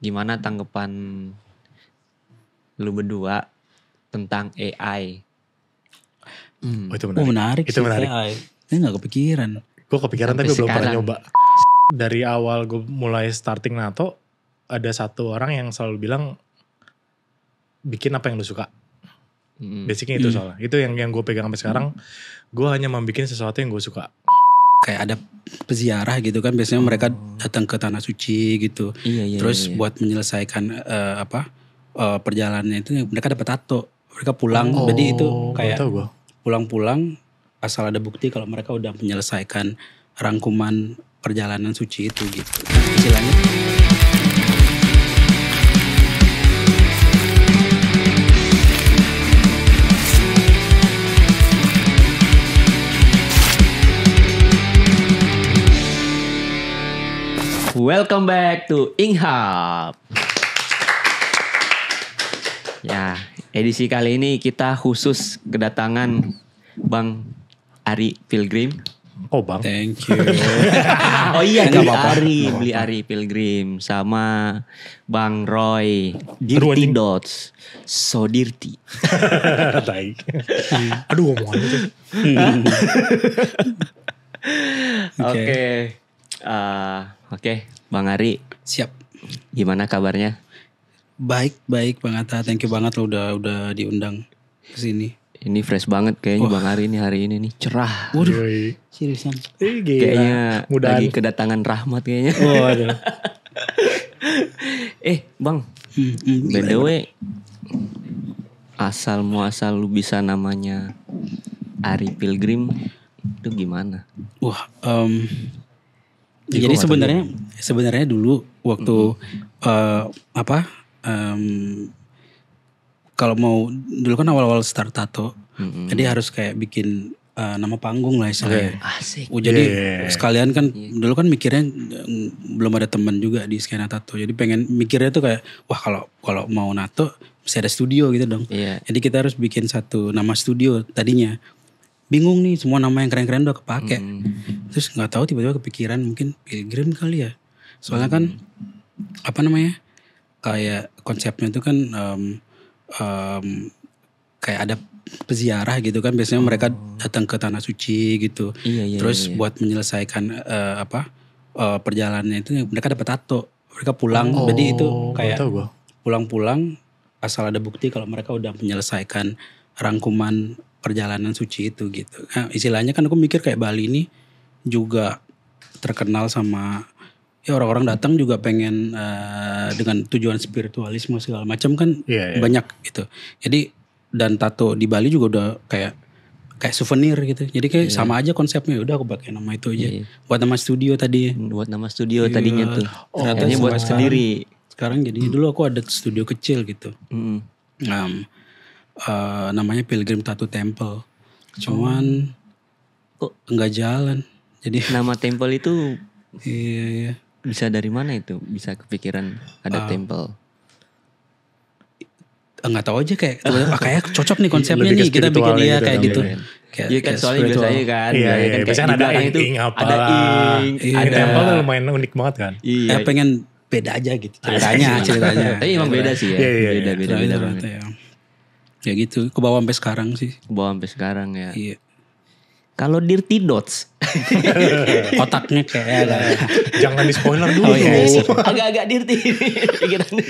gimana tanggapan lu berdua tentang AI? Itu menarik. Menarik Itu sih menarik. AI. Ini gak kepikiran. Gue kepikiran Sampai tapi belum pernah sekarang. nyoba. Dari awal gue mulai starting NATO, ada satu orang yang selalu bilang, bikin apa yang lu suka. Basicnya itu soalnya. Itu yang gue pegang sampai sekarang. Gue hanya membuat sesuatu yang gue suka. Kayak ada peziarah gitu kan. Biasanya mereka datang ke Tanah Suci gitu. Iya. Terus buat menyelesaikan perjalanannya itu mereka dapat tato. Mereka pulang. Jadi itu kayak tahu gue. pulang-pulang asal ada bukti kalau mereka udah menyelesaikan rangkuman perjalanan suci itu gitu. Istilahnya. Welcome back to Inghub. Ya, edisi kali ini kita khusus kedatangan Bang Ari Pilgrim. Oh bang. Thank you. Oh iya, Nggak apa-apa. beli Ari Pilgrim sama Bang Roy Dirty anjing. Dots. So dirty. Tai. Aduh ngomong aja. Oke, Bang Ari, Siap. gimana kabarnya? Baik Bang Atta. Thank you banget lo udah diundang ke sini. Ini fresh banget kayaknya Bang Ari ini hari ini nih, cerah. Waduh, Yoi. seriusan. Gila. Kayaknya Mudahan. lagi kedatangan rahmat kayaknya. Waduh. Bang, by the way, asal muasal lu bisa namanya Ari Pilgrim itu gimana? Wah, Ya, jadi gua nggak tahu sebenarnya dulu waktu kalau mau dulu kan awal-awal start tato, jadi harus kayak bikin nama panggung lah istilahnya. Asik. Jadi Yeah. sekalian kan dulu kan mikirnya belum ada teman juga di skena tato, jadi pengen mikirnya tuh kayak wah kalau mau nato mesti ada studio gitu dong. Iya. Jadi kita harus bikin satu nama studio tadinya. Bingung nih, semua nama yang keren-keren udah kepake. Terus nggak tahu tiba-tiba kepikiran mungkin Pilgrim kali ya. Soalnya kan kayak konsepnya itu kan kayak ada peziarah gitu kan. Biasanya mereka datang ke Tanah Suci gitu. Iya. Terus buat menyelesaikan perjalanannya itu mereka dapat tato. Mereka pulang. Jadi itu kayak tahu gue. pulang-pulang asal ada bukti kalau mereka udah menyelesaikan rangkuman perjalanan suci itu gitu. Nah, istilahnya kan aku mikir kayak Bali ini juga terkenal sama ya orang-orang datang juga pengen dengan tujuan spiritualisme segala macam kan Iya. banyak gitu. Jadi dan tato di Bali juga udah kayak souvenir gitu. Jadi kayak sama aja konsepnya. Udah aku pakai nama itu aja. Iya. Buat nama studio tadi. Buat nama studio tadinya tuh. Ternyata Akhirnya buat sampai sendiri. Sekarang jadi dulu aku ada studio kecil gitu. Namanya Pilgrim Tattoo Temple. Cuman Kok nggak jalan. Jadi nama temple itu iya. bisa dari mana itu? Bisa kepikiran ada temple. Nggak tahu aja kayak kayak cocok nih konsepnya Lebih ke nih kita bikin spiritual dia gitu kayak kan, gitu. iya. Iya kan soalnya spiritual. biasanya kan. Iya, kan kayak biasanya di ada belakang itu ing apa ada ing, Ada ada temple tuh lumayan unik banget kan. Iya. Pengen beda aja gitu ceritanya. Tapi emang beda sih ya. Iya. Beda banget. Ya. Ya gitu, ke bawah sampai sekarang sih. Bawa sampai sekarang ya. Iya. Kalau Dirty Dots Otaknya kayak ada. Jangan di spoiler dulu. Oh, iya. agak-agak dirty pikirannya.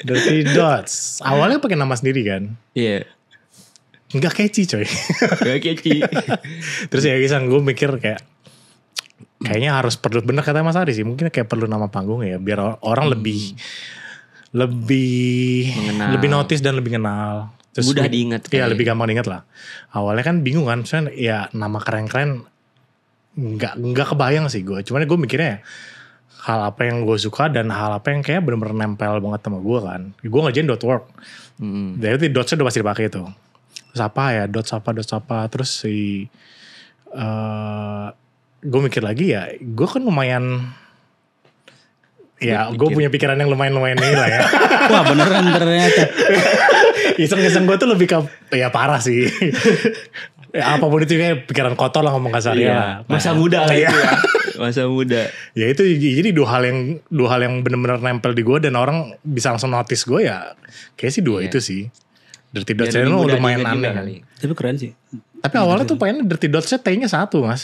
Dirty Dots. Awalnya pakai nama sendiri kan. Iya. Enggak catchy coy. Gak keci. Terus ya kisah gue mikir kayaknya harus perlu bener kata Mas Ari sih. Mungkin kayak perlu nama panggung ya. Biar orang lebih Mengenal. lebih notice dan lebih kenal. Terus Mudah diingat Iya kayak. lebih gampang diingat lah. Awalnya kan bingung kan. Misalnya ya nama keren-keren. Enggak kebayang sih gue. Cuman gue mikirnya hal apa yang gue suka. Dan hal apa yang kayak bener-bener nempel banget sama gue kan. Gue ngerjain .work. Jadi dotsnya udah pasti dipakai tuh. Terus apa ya dots apa. Terus gue mikir lagi ya. Gue kan lumayan. Ya gue punya pikiran yang lumayan ini lah ya. Wah beneran ternyata. Iseng-iseng gue tuh lebih ke ya parah sih. Ya, apapun itu kayak pikiran kotor lah ngomong kasar Iya. ya. Masa muda lah Iya. itu ya. Masa muda. Ya itu jadi dua hal yang benar-benar nempel di gue dan orang bisa langsung notice gue ya. Kayak sih dua Iya. itu sih. Dirty Biar Dots-nya lebih itu mudah lumayan diingat juga aneh kan. kali. Tapi keren sih. Tapi awalnya tuh pengennya Dirty Dots-nya T-nya 1 mas.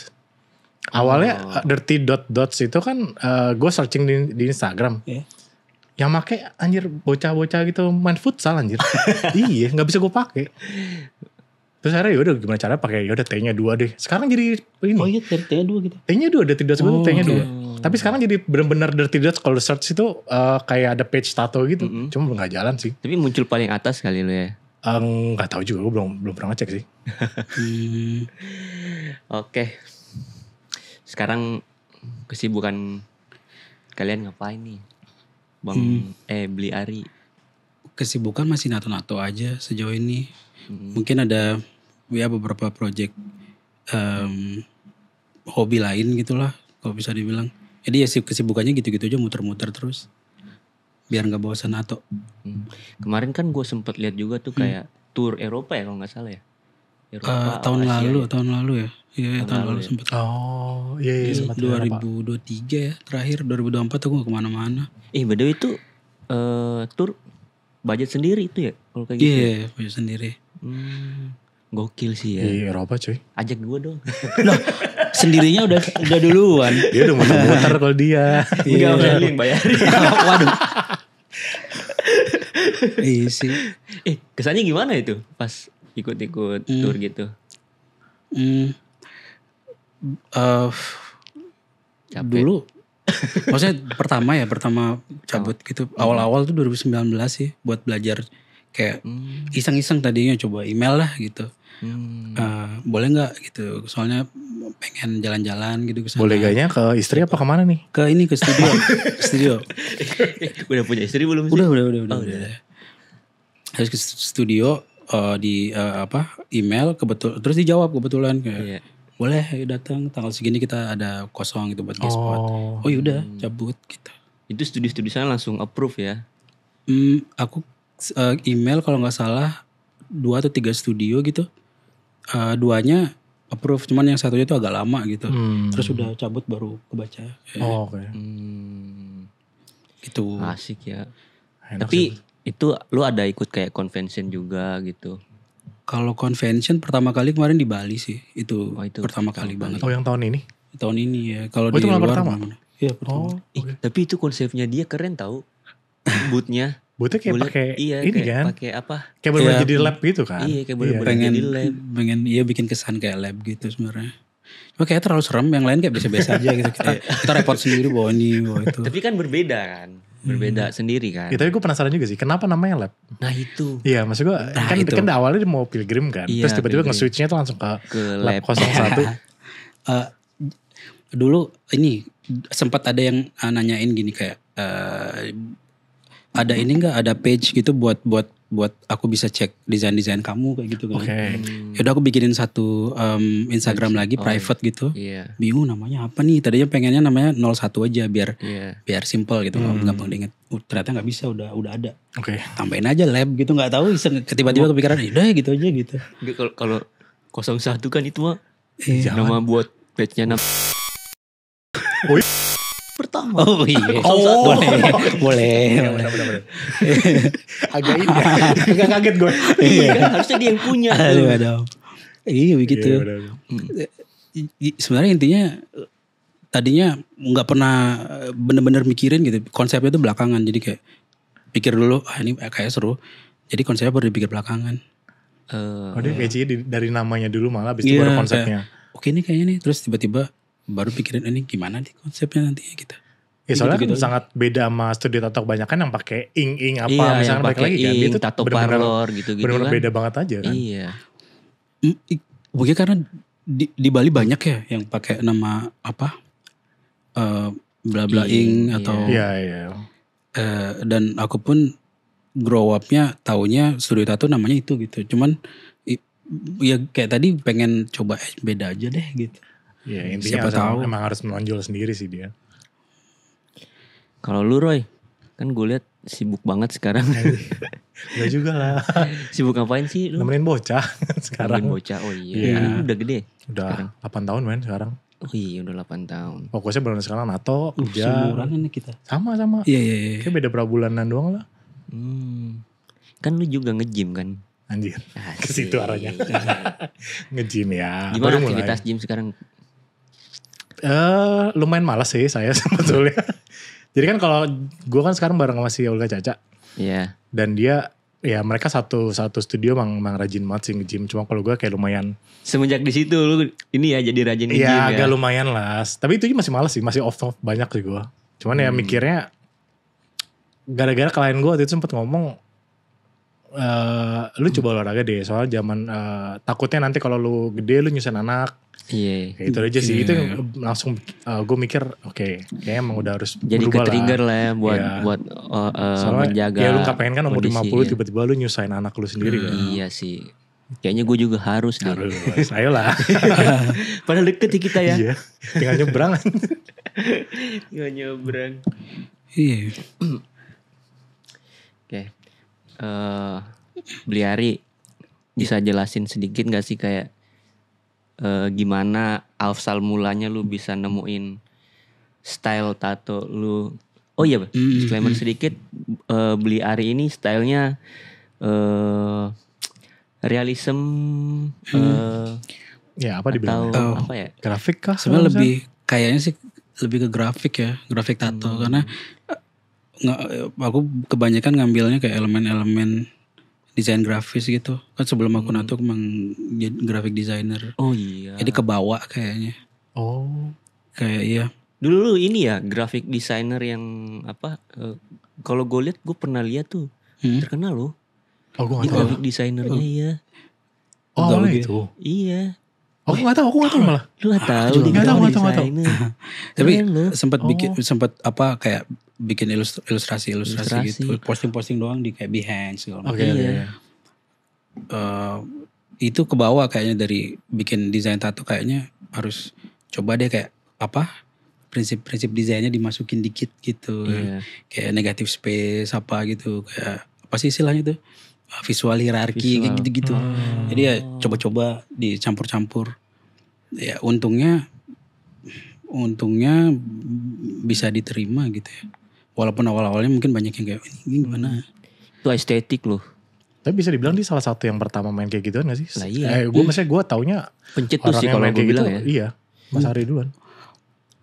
Awalnya Dirty Dots itu kan gue searching di Instagram. Iya. Yang make anjir bocah-bocah gitu main futsal anjir. Iya gak bisa gue pakai. Terus akhirnya yaudah gimana caranya pakai yaudah T-nya 2 deh. Sekarang jadi ini. Oh iya, T-nya 2 gitu. T-nya 2 Dirty Dots gue tuh T-nya oke. 2. Tapi sekarang jadi bener-bener Dirty Dots kalau search itu kayak ada page tato gitu. Cuma belum gak jalan sih. Tapi muncul paling atas kali lu ya. Gak tahu juga, gue belum pernah ngecek sih. Oke. Sekarang kesibukan kalian ngapain nih? Bang Beli Ari. Kesibukan masih nato-nato aja sejauh ini. Mungkin ada ya beberapa project hobi lain gitulah kalau bisa dibilang. Jadi ya kesibukannya gitu-gitu aja muter-muter terus. Biar gak bosan atau. Kemarin kan gue sempet lihat juga tuh kayak tour Eropa ya kalau nggak salah ya. Tahun Asia lalu ya. Iya tahun lalu ya. sempet. Oh iya sempat 2023 ya terakhir. 2024 aku gak kemana-mana. By the way itu tour budget sendiri itu ya kalau kayak gitu. Iya punya sendiri. Gokil sih ya. Di Eropa cuy. Ajak gue dong. Loh sendirinya udah duluan. Dia udah muter-muter kalau dia. Enggak usah lu yang bayarin. Waduh. Iya sih. Kesannya gimana itu pas ikut-ikut tour gitu? Capek. Dulu maksudnya pertama cabut gitu awal-awal tuh 2019 sih buat belajar kayak iseng-iseng tadinya coba email lah gitu. Boleh nggak gitu soalnya pengen jalan-jalan gitu kesana. Boleh gaknya ke istri apa kemana nih? ke studio Udah punya istri belum sih? udah. Harus ke studio di email terus dijawab kebetulan kayak Iya. boleh ayo datang tanggal segini kita ada kosong gitu buat guest spot. Oh yaudah cabut gitu. Itu studi-studi sana langsung approve ya? Aku email kalau nggak salah 2 atau 3 studio gitu. 2-nya approve, cuman yang satunya itu agak lama gitu. Terus udah cabut baru kebaca. Oh oke. Gitu. Asik ya. Enak Tapi sih. itu lu ada ikut kayak convention juga gitu? Kalau convention pertama kali kemarin di Bali sih. Itu, Oh, itu pertama pertama kali kali. banget. Oh yang tahun ini? Tahun ini ya. Kalau Oh, di itu malah luar pertama? belum. Iya pertama. Tapi itu konsepnya dia keren tau. Bootnya. Buatnya kayak Gua liat, pakai iya, ini kayak kan? pakai apa? Kayak bener-bener Iya. jadi lab gitu kan? Iya, kayak bener-bener pengen jadi lab. bikin kesan kayak lab gitu sebenarnya. Cuma kayak terlalu serem, yang lain kayak biasa-biasa aja gitu. Kita repot sendiri bawa ini, bawa itu. Tapi kan berbeda kan. Berbeda sendiri kan. Ya, tapi gue penasaran juga sih, kenapa namanya lab? Nah itu. Iya maksud gue, kan itu. awalnya dia mau pilgrim kan. Iya, Terus tiba-tiba pilgrim. nge-switchnya tuh langsung ke lab lab. 01. Dulu ini sempat ada yang nanyain gini kayak ada ini enggak ada page gitu buat aku bisa cek desain kamu kayak gitu kan. Oke. Yaudah aku bikinin satu Instagram lagi private gitu. Iya. Bingung namanya apa nih? Tadinya pengennya namanya 01 aja biar Iya. simple gitu, gampang diinget. Ternyata nggak bisa, udah ada. Oke. Tambahin aja lab gitu, nggak tahu iseng tiba-tiba kepikiran, udah gitu aja gitu. Enggak, kalau 01 kan itu mah Iya. nama buat page-nya Oh, pertama. Oh iya. Oh. Boleh. Agak ini ya. Agak kaget gue. Iya, harusnya dia yang punya. Aduh, aduh. Iya begitu. Iya, bener. Sebenarnya intinya tadinya nggak pernah bener-bener mikirin gitu. Konsepnya tuh belakangan. Jadi kayak pikir dulu, ini kayak seru. Jadi konsepnya baru dipikir belakangan. Oh dia kayaknya dari namanya dulu malah abis itu baru konsepnya. Oke ini kayaknya nih. Terus tiba-tiba baru pikirin ini gimana nih konsepnya nantinya kita. Ya soalnya Gitu-gitu kan sangat beda sama studio tato kebanyakan yang pakai ing apa Iya, misalnya yang balik pakai lagi kan. Dia ink, tuh tato bener-bener parlor gitu-gitu bener-bener kan. beda banget aja kan. Iya. Mungkin karena di Bali banyak ya yang pakai nama apa bla bla ing atau Iya. dan aku pun grow up-nya taunya studio tato namanya itu gitu. Cuman ya kayak tadi pengen coba beda aja deh gitu. Iya intinya Siapa tahu. emang harus menonjol sendiri sih dia. Kalau lu Roy, kan gue lihat sibuk banget sekarang. Enggak juga lah. Sibuk ngapain sih lu? Nemenin bocah sekarang. Nemenin bocah. Oh iya. Iya. Udah gede. Udah 8 tahun men sekarang. Oh iya udah 8 tahun. Fokusnya benar sekarang NATO, kerja. Seumuran ini kita. Sama. Iya. Kayak beda berapa bulanan doang lah. Kan lu juga nge-gym kan? Anjir. Asik. Ke situ arahnya. Nge-gym ya. Gimana Baru mulai. aktivitas gym sekarang? Lumayan malas sih saya sebetulnya. Jadi kan kalau gue kan sekarang bareng sama si Olga Caca. Iya. Dan dia ya mereka satu studio emang rajin banget sih nge-gym. Cuma kalau gue kayak lumayan. Semenjak di situ lu ini ya jadi rajin nge-gym Iya ya. agak lumayan lah. Tapi itu masih malas sih. Masih off banyak sih gue. Cuman ya mikirnya. Gara-gara klien gue waktu itu sempet ngomong. Lu coba olahraga deh. Soalnya zaman takutnya nanti kalau lu gede lu nyusahin anak. Iya. Kayak itu aja sih. Itu langsung gue mikir oke, kayaknya emang udah harus Jadi berubah ke-trigger lah. lah ya buat Iya. soalnya, menjaga. Ya lu gak pengen kan umur kondisi, 50 ya. tiba-tiba lu nyusahin anak lu sendiri kan. Iya sih. Kayaknya gue juga harus deh. Harus, ayolah. Padahal deket ya kita ya. Iya, tinggal nyebrang. Tinggal nyebrang. Iya. Oke. Bliari bisa jelasin sedikit gak sih kayak gimana asal mulanya lu bisa nemuin style tato lu. Oh iya, disclaimer sedikit, Bliari ini stylenya realism Ya apa atau dibilang? apa ya? Grafik kah? Sebenarnya lebih kayaknya sih lebih ke grafik ya, grafik tato karena aku kebanyakan ngambilnya kayak elemen-elemen desain grafis gitu. Kan sebelum aku nato aku emang graphic designer. Oh iya. Jadi kebawa kayaknya. Oh. Kayak iya. Dulu lu ini ya graphic designer yang apa? Kalau gue liat gue pernah lihat tuh terkenal loh. Oh gue Dia gak tahu. graphic designernya iya. Oh Enggak awalnya gitu. itu. Iya. Aku gak tahu malah. Lu gak tahu juga dia nggak tahu, graphic nggak tahu. designer. Tapi Keren loh. sempat apa kayak bikin ilustrasi Ilustrasi. gitu. Posting-posting doang di kayak Behance segala macam. Oke. Iya. Itu ke bawah kayaknya dari bikin desain tato kayaknya harus coba deh kayak apa prinsip-prinsip desainnya dimasukin dikit gitu. Iya. Kayak negative space apa gitu, kayak apa sih istilahnya tuh, visual hierarki Visual. kayak gitu-gitu. Jadi ya coba-coba dicampur-campur. Ya untungnya bisa diterima gitu ya. Walaupun awal-awalnya mungkin banyak yang kayak ini gimana. Itu estetik loh. Tapi bisa dibilang dia salah satu yang pertama main kayak gituan gak sih? Lah iya. Gue taunya Pencetus orang sih yang kalau main gue kayak gitu. bilang ya. Iya. Mas Ari duluan.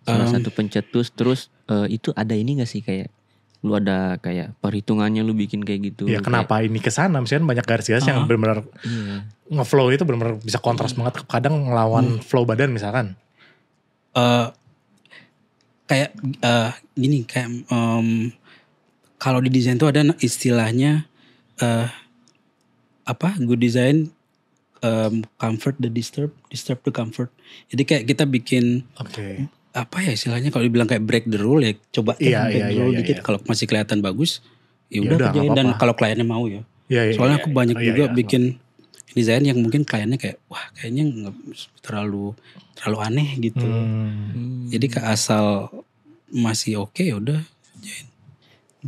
Salah satu pencetus. Terus itu ada ini gak sih kayak lu ada kayak perhitungannya lu bikin kayak gitu. Ya kenapa ini kesana? Misalnya banyak garis-garis yang benar-benar Iya. ngeflow itu benar-benar bisa kontras banget. Kadang ngelawan flow badan misalkan. Kayak gini kayak kalau di desain tuh ada istilahnya good design, comfort the disturb the comfort. Jadi kayak kita bikin Oke. apa ya istilahnya, kalau dibilang kayak break the rule ya coba Iya, break the iya, rule iya, dikit. iya. Kalau masih kelihatan bagus ya Ya udah udah, kerjain, nggak dan apa-apa. kalau kliennya mau ya. Iya, Soalnya aku banyak iya, juga iya. bikin desain yang mungkin kliennya kayak wah kayaknya nggak terlalu aneh gitu. Jadi ke asal masih oke ya udah kerjain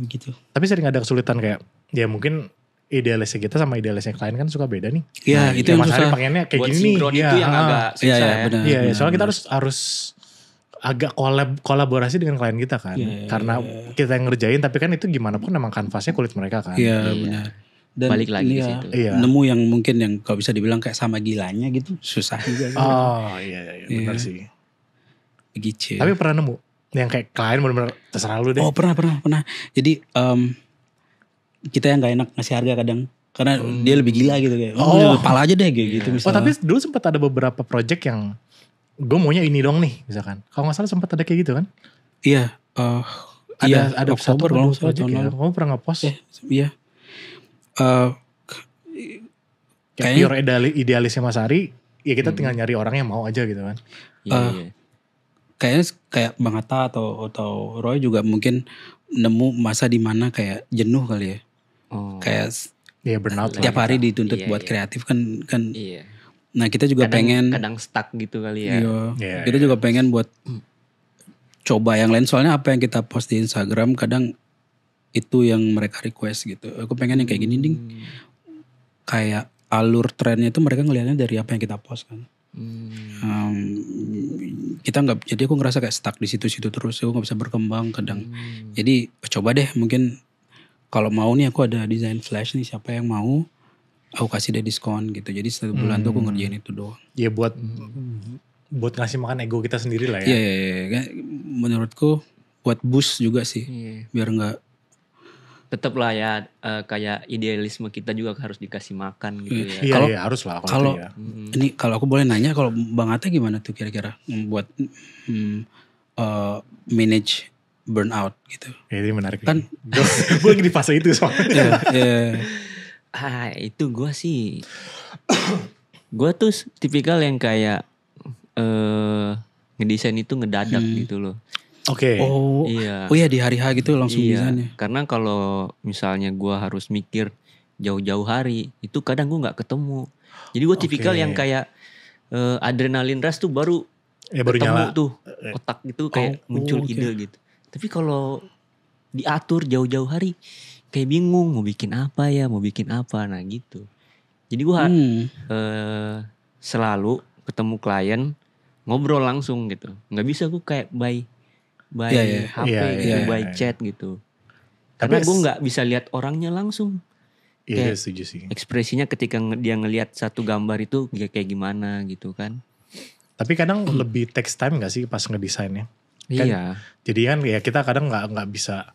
gitu. Tapi sering ada kesulitan kayak ya mungkin idealisnya kita sama idealisnya klien kan suka beda nih. Ya itu Ya yang Mas Ari susah. pengennya kayak Buat gini nih. sinkron itu yang agak susah Iya, ya. benar. Iya, benar, soalnya kita benar. harus agak kolaborasi dengan klien kita kan. Iya, Karena kita yang ngerjain tapi kan itu gimana pun emang kanvasnya kulit mereka kan. Iya benar. Dan Balik lagi ini ke ya, situ. Iya. nemu yang mungkin yang kalau bisa dibilang kayak sama gilanya gitu susah juga. Oh iya benar Iya. sih. Begitu. Tapi pernah nemu yang kayak klien bener-bener terserah lu deh. Oh pernah. Jadi kita yang gak enak ngasih harga kadang. Karena dia lebih gila gitu kayak. Oh. Pala aja deh kayak gitu Oh misalnya. tapi dulu sempat ada beberapa project yang gue maunya ini dong nih misalkan. Kalau nggak salah sempat ada kayak gitu kan? Iya. Ada Oktober satu kalau dua nggak salah project tahun ya. lalu. Kamu pernah nge-post? Iya. Kayak Kayaknya- pure idealisnya Mas Ari. Ya kita tinggal nyari orang yang mau aja gitu kan. Iya. Kayaknya kayak Bang Hatta atau Roy juga mungkin nemu masa di mana kayak jenuh kali ya. Oh. Kayak Ya burnout tiap lah. hari dituntut Iya, buat iya. kreatif kan. Iya. Nah kita juga pengen. kadang stuck gitu kali ya. Iya. Iya, Kita juga pengen buat coba yang lain. Soalnya apa yang kita post di Instagram kadang itu yang mereka request gitu. Aku pengen yang kayak gini ding. Kayak alur trennya itu mereka ngelihatnya dari apa yang kita post kan. kita nggak, jadi aku ngerasa kayak stuck di situ-situ terus, aku nggak bisa berkembang kadang. Jadi coba deh, mungkin kalau mau nih aku ada desain flash nih, siapa yang mau aku kasih deh diskon gitu. Jadi 1 bulan tuh aku ngerjain itu doang. Ya buat ngasih makan ego kita sendiri lah ya. Iya. Menurutku buat boost juga sih, biar nggak. Tetap lah ya, kayak idealisme kita juga harus dikasih makan gitu ya. Iya harus lah Kalau itu ya. ini kalau aku boleh nanya, kalau Bang Ata gimana tuh kira-kira buat manage burnout gitu? Ya, ini menarik. Kan gue lagi di fase itu soalnya. Itu gue sih, gue tuh tipikal yang kayak ngedesain itu ngedadak gitu loh. Oke. Oh iya di hari H gitu langsung desainnya. Karena kalau misalnya gue harus mikir jauh-jauh hari, itu kadang gue nggak ketemu. Jadi gue tipikal yang kayak adrenalin rush tuh baru ketemu nyala. tuh otak gitu kayak muncul ide gitu. Tapi kalau diatur jauh-jauh hari, kayak bingung mau bikin apa. Nah gitu. Jadi gue selalu ketemu klien ngobrol langsung gitu. Nggak bisa gue kayak by HP gitu, by chat gitu. Karena gue nggak bisa lihat orangnya langsung. Iya setuju sih. Ekspresinya ketika dia ngelihat satu gambar itu kayak gimana gitu kan. Tapi kadang lebih takes time gak sih pas ngedesainnya? Kan, iya. Jadi kan ya kita kadang nggak bisa.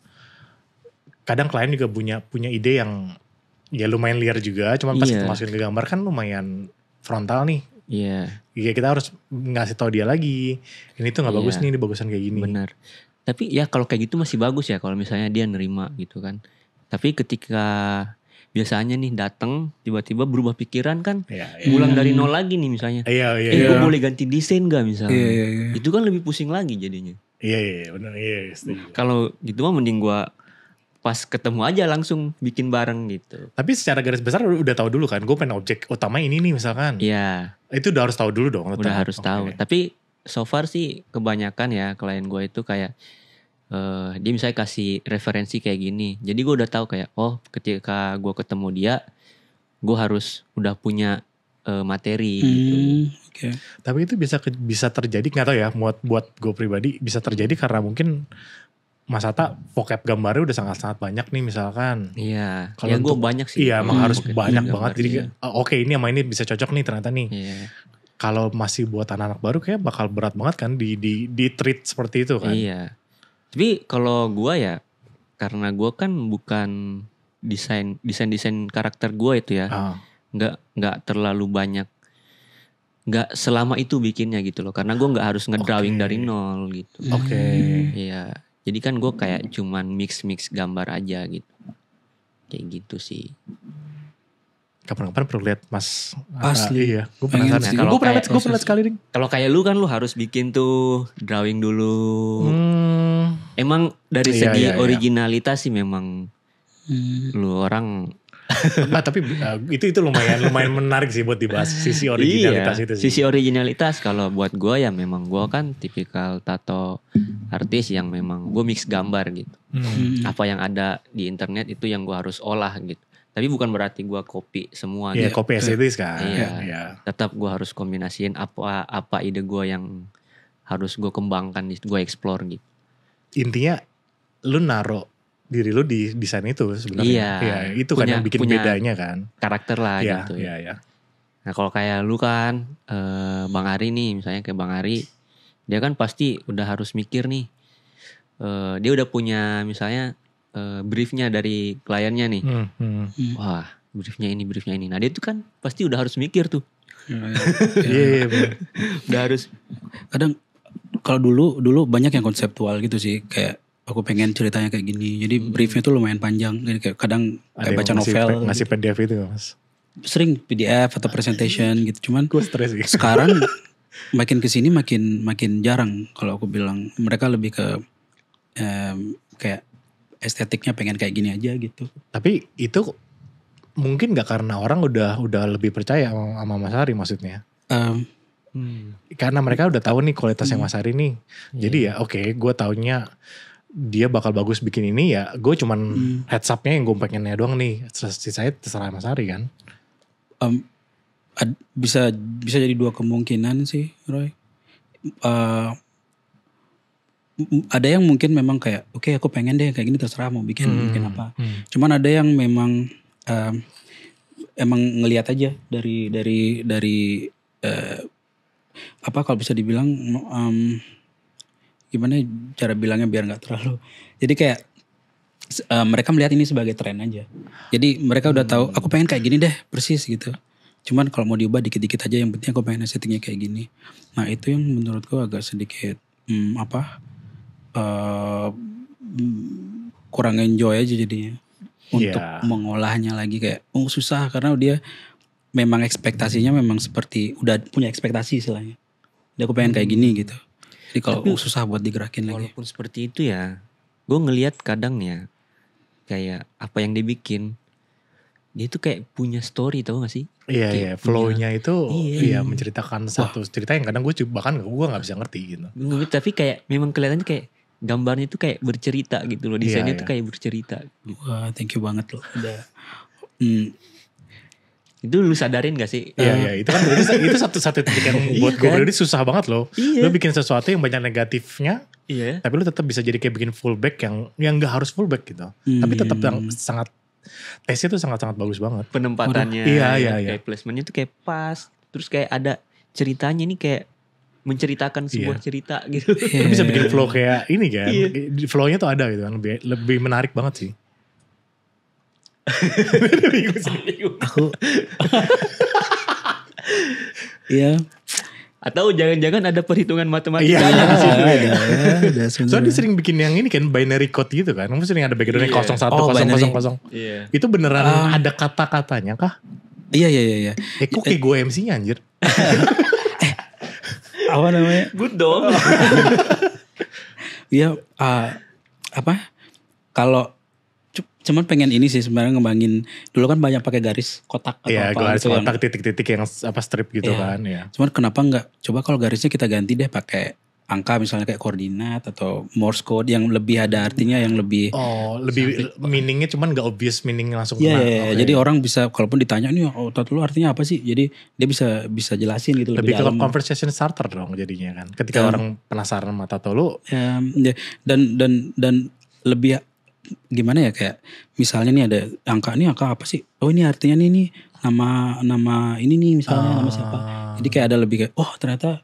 Kadang klien juga punya ide yang ya lumayan liar juga. Cuman pas kita masukin ke gambar kan lumayan frontal nih. Iya. Ya kita harus ngasih tahu dia lagi. Ini tuh nggak bagus nih, ini bagusan kayak gini. Benar. Tapi ya kalau kayak gitu masih bagus ya kalau misalnya dia nerima gitu kan. Tapi ketika biasanya nih datang tiba-tiba berubah pikiran kan, ulang dari nol lagi nih misalnya. Gue boleh ganti desain gak misalnya? Itu kan lebih pusing lagi jadinya. Iya benar. Kalau gitu mah mending gue pas ketemu aja langsung bikin bareng gitu. Tapi secara garis besar udah tahu dulu kan, gue pengen objek utama ini nih misalkan. Iya. Itu udah harus tahu dulu dong. Udah harus tahu. Tapi so far sih kebanyakan ya klien gue itu kayak dia misalnya kasih referensi kayak gini. Jadi gue udah tahu kayak ketika gue ketemu dia, gue harus udah punya materi gitu. Okay. Tapi itu bisa terjadi, nggak tahu ya. Buat gue pribadi bisa terjadi karena mungkin Mas Atta vocab gambarnya udah sangat-sangat banyak nih misalkan. Iya. Kalau gue banyak sih. Iya emang harus banyak banget. Jadi ini sama ini bisa cocok nih ternyata nih. Iya. Kalau masih buat anak-anak baru kayak bakal berat banget kan di treat seperti itu kan. Iya. Tapi kalau gue ya, karena gue kan bukan desain karakter gue itu ya. Nggak terlalu banyak. Nggak selama itu bikinnya gitu loh. Karena gue nggak harus ngedrawing dari nol gitu. Oke. Iya. Jadi kan gue kayak cuman mix gambar aja gitu. Kayak gitu sih. Kapan-kapan perlu lihat Mas. Asli. Iya. Gue pernah lihat sekali nih. Kalau kayak lu kan lu harus bikin tuh drawing dulu. Emang dari segi originalitas sih memang lu orang. Tapi itu lumayan menarik sih buat dibahas sisi originalitas itu sih. Sisi originalitas kalau buat gue ya memang gue kan tipikal tato artis yang memang gue mix gambar gitu. Apa yang ada di internet itu yang gue harus olah gitu. Tapi bukan berarti gue copy semua. Iya, copy estetis kan. Iya. Tetap gue harus kombinasiin apa ide gue yang harus gue kembangkan, gue explore gitu. Intinya lu naruh diri lu di desain itu sebenarnya. Iya, itu kan yang bikin bedanya kan. Karakter lah gitu. Iya. Nah kalau kayak lu kan, Bang Ari nih, misalnya kayak Bang Ari, dia kan pasti udah harus mikir nih. Dia udah punya misalnya briefnya dari kliennya nih. Wah, briefnya ini. Nah dia tuh kan pasti udah harus mikir tuh. Iya. Udah harus. Kadang kalau dulu banyak yang konseptual gitu sih, kayak aku pengen ceritanya kayak gini. Jadi briefnya tuh lumayan panjang. Jadi kayak kadang kayak baca novel. Ngasih PDF itu Mas. Sering PDF atau presentation gitu. Cuman gue stres sih. Sekarang makin kesini makin jarang kalau aku bilang. Mereka lebih ke kayak estetiknya pengen kayak gini aja gitu. Tapi itu mungkin gak karena orang udah lebih percaya sama Mas Ari maksudnya. Karena mereka udah tahu nih kualitasnya Mas Ari nih. Jadi ya oke, gue taunya dia bakal bagus bikin ini ya. Gue cuman heads up-nya yang gue pengennya doang nih. Sisanya terserah Mas Ari kan. Bisa jadi dua kemungkinan sih Roy. eh, ada yang mungkin memang kayak oke aku pengen deh kayak gini terserah mau bikin apa. Cuman ada yang memang emang ngelihat aja dari apa kalau bisa dibilang gimana cara bilangnya biar nggak terlalu. Jadi kayak mereka melihat ini sebagai tren aja. Jadi mereka udah tahu aku pengen kayak gini deh persis gitu. Cuman kalau mau diubah dikit-dikit aja yang penting aku pengen estetiknya kayak gini. Nah itu yang menurutku agak sedikit kurang enjoy aja jadinya untuk mengolahnya lagi kayak susah karena dia memang ekspektasinya memang seperti udah punya ekspektasi istilahnya. Dia aku pengen kayak gini gitu. Jadi kalau susah buat digerakin lagi. Walaupun seperti itu ya, gue ngelihat kadang ya kayak apa yang dibikin dia itu kayak punya story tau gak sih? Iya, flow-nya itu menceritakan satu cerita yang kadang gue bahkan gue nggak bisa ngerti gitu. Tapi kayak memang kelihatannya kayak gambarnya itu kayak bercerita gitu loh, desainnya itu kayak bercerita. Gitu. Wah, thank you banget loh. Udah. Itu lu sadarin gak sih? Iya, itu kan itu satu titik yang buat gue pribadi susah banget loh. Lu bikin sesuatu yang banyak negatifnya, tapi lu tetap bisa jadi kayak bikin fullback yang nggak harus fullback gitu. Tapi tetap yang sangat tesnya tuh sangat-sangat bagus banget. Penempatannya, kayak placementnya tuh kayak pas. Terus kayak ada ceritanya ini kayak menceritakan sebuah cerita gitu. Lu bisa bikin flow kayak ini kan. Flow-nya tuh ada gitu kan. Lebih menarik banget sih. Aku iya. Atau jangan-jangan ada perhitungan matematika ada. Soalnya dia sering bikin yang ini kan binary code gitu kan. Kamu sering ada backgroundnya 0100. Itu beneran ada kata-katanya kah? Iya. Kok kayak gue MC-nya anjir. Apa namanya? Good dong. Iya kalau cuman pengen ini sih sebenarnya ngembangin. Dulu kan banyak pakai garis kotak atau apa garis gitu kotak titik-titik yang strip gitu kan ya. Cuman kenapa enggak coba kalau garisnya kita ganti deh pakai angka misalnya kayak koordinat atau Morse code yang lebih ada artinya yang lebih lebih meaningnya cuman enggak obvious meaning langsung kena. Jadi orang bisa kalaupun ditanya nih lu artinya apa sih? Jadi dia bisa jelasin gitu lebih dalam. Lebih ke conversation starter dong jadinya kan. Ketika orang penasaran sama tato lu. Dan lebih gimana ya kayak misalnya nih ada angka apa sih? Oh ini artinya nih nama ini nih misalnya nama siapa? Jadi kayak ada lebih kayak ternyata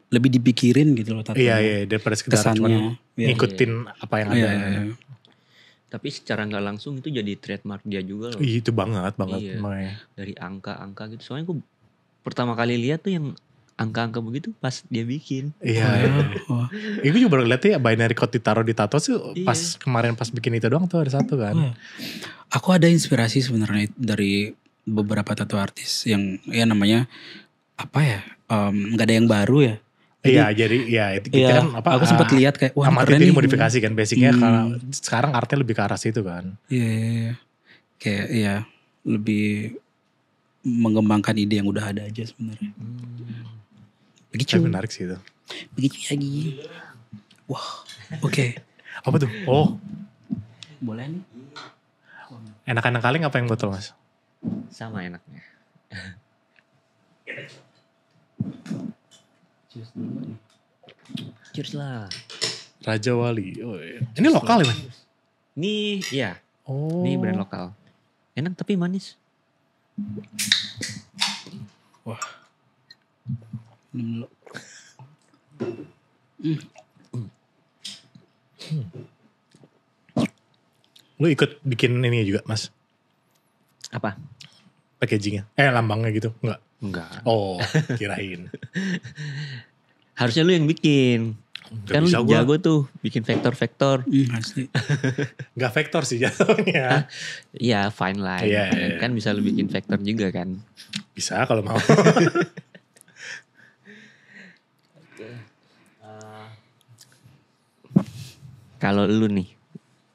lebih dipikirin gitu loh tato. Iya daripada sekedar cuma ngikutin apa yang ada. Iya. Tapi secara nggak langsung itu jadi trademark dia juga loh. Itu banget. Iya. Dari angka gitu. Soalnya gue pertama kali lihat tuh yang angka-angka begitu pas dia bikin. Iya. Itu juga baru lihat ya binary code ditaruh di tato sih pas kemarin pas bikin itu doang tuh ada satu kan. Aku ada inspirasi sebenarnya dari beberapa tato artis yang namanya apa ya? Nggak ada yang baru ya. Jadi itu kan apa? Aku sempat lihat kayak wah keren nih. Modifikasi kan basicnya karena sekarang artnya lebih ke arah situ kan. Iya. Kayak lebih mengembangkan ide yang udah ada aja sebenarnya. Begitu. Menarik sih itu. Begitu lagi. Wah, oke. Apa tuh? Oh. Boleh nih. Enak-enak kaleng apa yang botol mas? Sama enaknya. Cheers dulu nih. Cheers lah. Raja Wali. Oh, iya. Ini lokal ya? Ini ya. Oh. Ini brand lokal. Enak tapi manis. Wah. Lu ikut bikin ini juga mas? Apa? Packagingnya? Lambangnya gitu? Enggak. Oh kirain. Harusnya lu yang bikin. Kan lu jago tuh bikin vektor-vektor. Asli. Gak vektor sih jatuhnya. Iya fine line. Iya. Kan bisa lu bikin vektor juga kan. Bisa kalau mau. Kalau lu nih.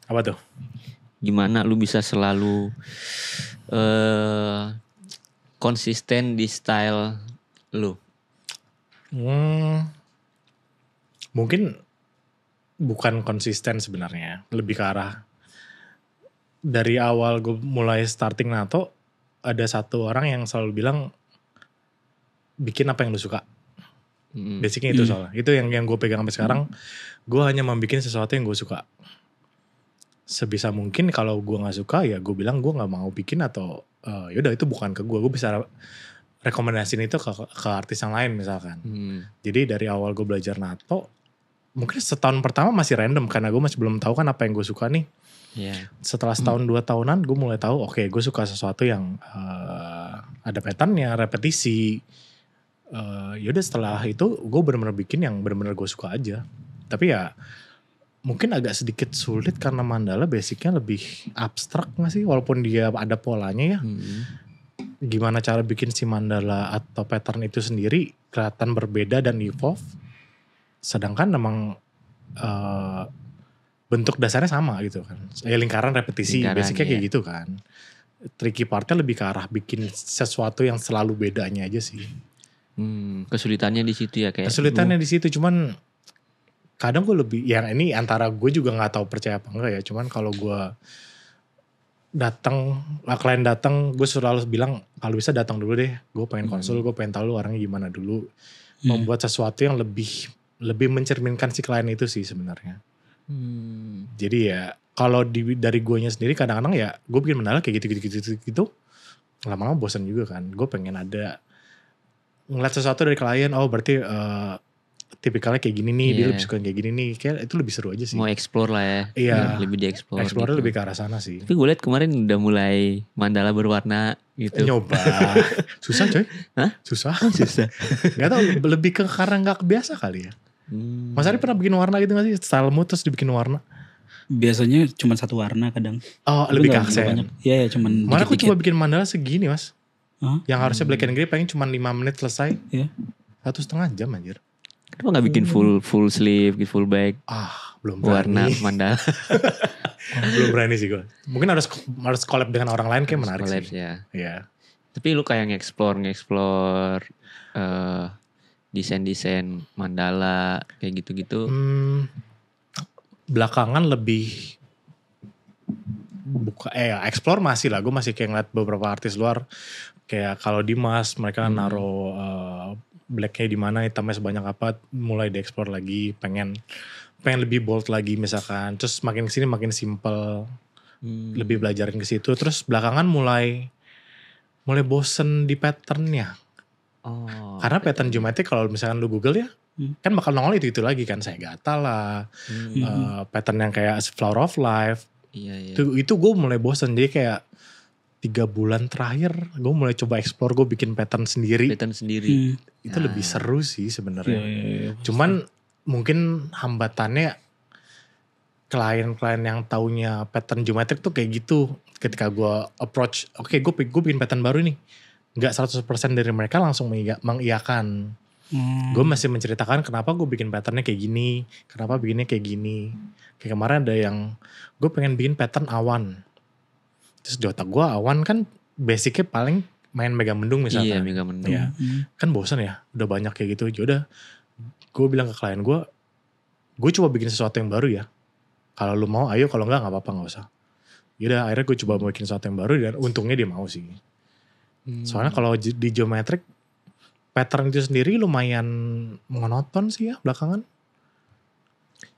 Apa tuh? Gimana lu bisa selalu konsisten di style lu? Mungkin bukan konsisten sebenarnya. Lebih ke arah dari awal gue mulai starting nato, ada satu orang yang selalu bilang bikin apa yang lu suka. Basicnya itu soalnya. Itu yang gue pegang sampai sekarang. Gue hanya membuat sesuatu yang gue suka. Sebisa mungkin kalau gue nggak suka ya gue bilang gue nggak mau bikin atau yaudah itu bukan ke gue. Gue bisa rekomendasiin itu ke artis yang lain misalkan. Jadi dari awal gue belajar NATO, mungkin setahun pertama masih random karena gue masih belum tahu kan apa yang gue suka nih. Setelah setahun 2 tahunan gue mulai tahu oke, gue suka sesuatu yang ada patternnya, repetisi. Yaudah setelah itu gue benar-benar bikin yang benar-benar gue suka aja. Tapi ya mungkin agak sedikit sulit karena mandala basicnya lebih abstrak gak sih? Walaupun dia ada polanya ya. Gimana cara bikin si mandala atau pattern itu sendiri kelihatan berbeda dan evolve. Sedangkan memang bentuk dasarnya sama gitu kan. Lingkaran repetisi basicnya kayak gitu kan. Tricky partnya lebih ke arah bikin sesuatu yang selalu bedanya aja sih. Kesulitannya di situ ya kayak. Kesulitannya di situ cuman kadang gue lebih ya ini antara gue juga nggak tahu percaya apa enggak ya. Cuman kalau gue klien datang gue selalu bilang kalau bisa datang dulu deh. Gue pengen konsul, gue pengen tahu lu orangnya gimana dulu. Membuat sesuatu yang lebih mencerminkan si klien itu sih sebenarnya. Jadi ya kalau dari guanya sendiri kadang-kadang ya gue bikin mandala kayak gitu. Lama-lama bosan juga kan. Gue pengen ada ngeliat sesuatu dari klien, oh berarti tipikalnya kayak gini nih, dia lebih suka kayak gini nih, kayak itu lebih seru aja sih. Mau explore lah ya. Iya. Lebih di-explore. Explore gitu. lebih ke arah sana sih. Tapi gue liat kemarin udah mulai mandala berwarna gitu. Nyoba. Susah coy. Hah? Susah. Susah. Gak tau, lebih ke karena gak kebiasa kali ya. Mas Ari pernah bikin warna gitu gak sih? Stylemu terus dibikin warna? Biasanya cuma satu warna kadang. Oh Tapi lebih ke nggak aksen. banyak. Iya cuman Mana aku dikit-dikit. coba bikin mandala segini mas. Yang harusnya black and grey pengen cuma 5 menit selesai. Iya. 1,5 jam anjir. Kenapa gak bikin full sleeve, full back, Belum berani. warna mandala. Belum berani sih gue. Mungkin harus collab dengan orang lain kayak menarik Collab, sih. ya. Iya. Tapi lu kayak nge-explore desain-desain mandala kayak gitu-gitu. Belakangan lebih explore masih lah. Gue masih kayak ngeliat beberapa artis luar kayak kalau Dimas mereka naruh blacknya di mana, hitamnya sebanyak apa, mulai dieksplor lagi, pengen lebih bold lagi misalkan. Terus makin kesini makin simple, lebih belajarin ke situ. Terus belakangan mulai bosen di patternnya. Karena pattern geometrik kalau misalkan lu Google ya, kan bakal nongol itu lagi kan, saya gata lah, pattern yang kayak Flower of Life. Iya. Itu gue mulai bosen, jadi kayak 3 bulan terakhir gue mulai coba explore, gue bikin pattern sendiri. Itu lebih seru sih sebenarnya. Cuman mungkin hambatannya klien-klien yang taunya pattern geometrik tuh kayak gitu. Ketika gue approach, oke, gue bikin pattern baru nih. Gak 100% dari mereka langsung mengiyakan. Gue masih menceritakan kenapa gue bikin patternnya kayak gini. Kenapa bikinnya kayak gini. Kayak kemarin ada yang gue pengen bikin pattern awan. Terus di otak gue awan kan basicnya paling main mega mendung misalkan. Iya, mega mendung. Ya. Kan bosan ya, udah banyak kayak gitu. Yaudah, gue bilang ke klien gue coba bikin sesuatu yang baru ya. Kalau lu mau ayo, kalau enggak apa-apa, gak usah. Yaudah akhirnya gue coba bikin sesuatu yang baru dan untungnya dia mau sih. Soalnya kalau di geometrik, pattern itu sendiri lumayan monoton sih ya belakangan.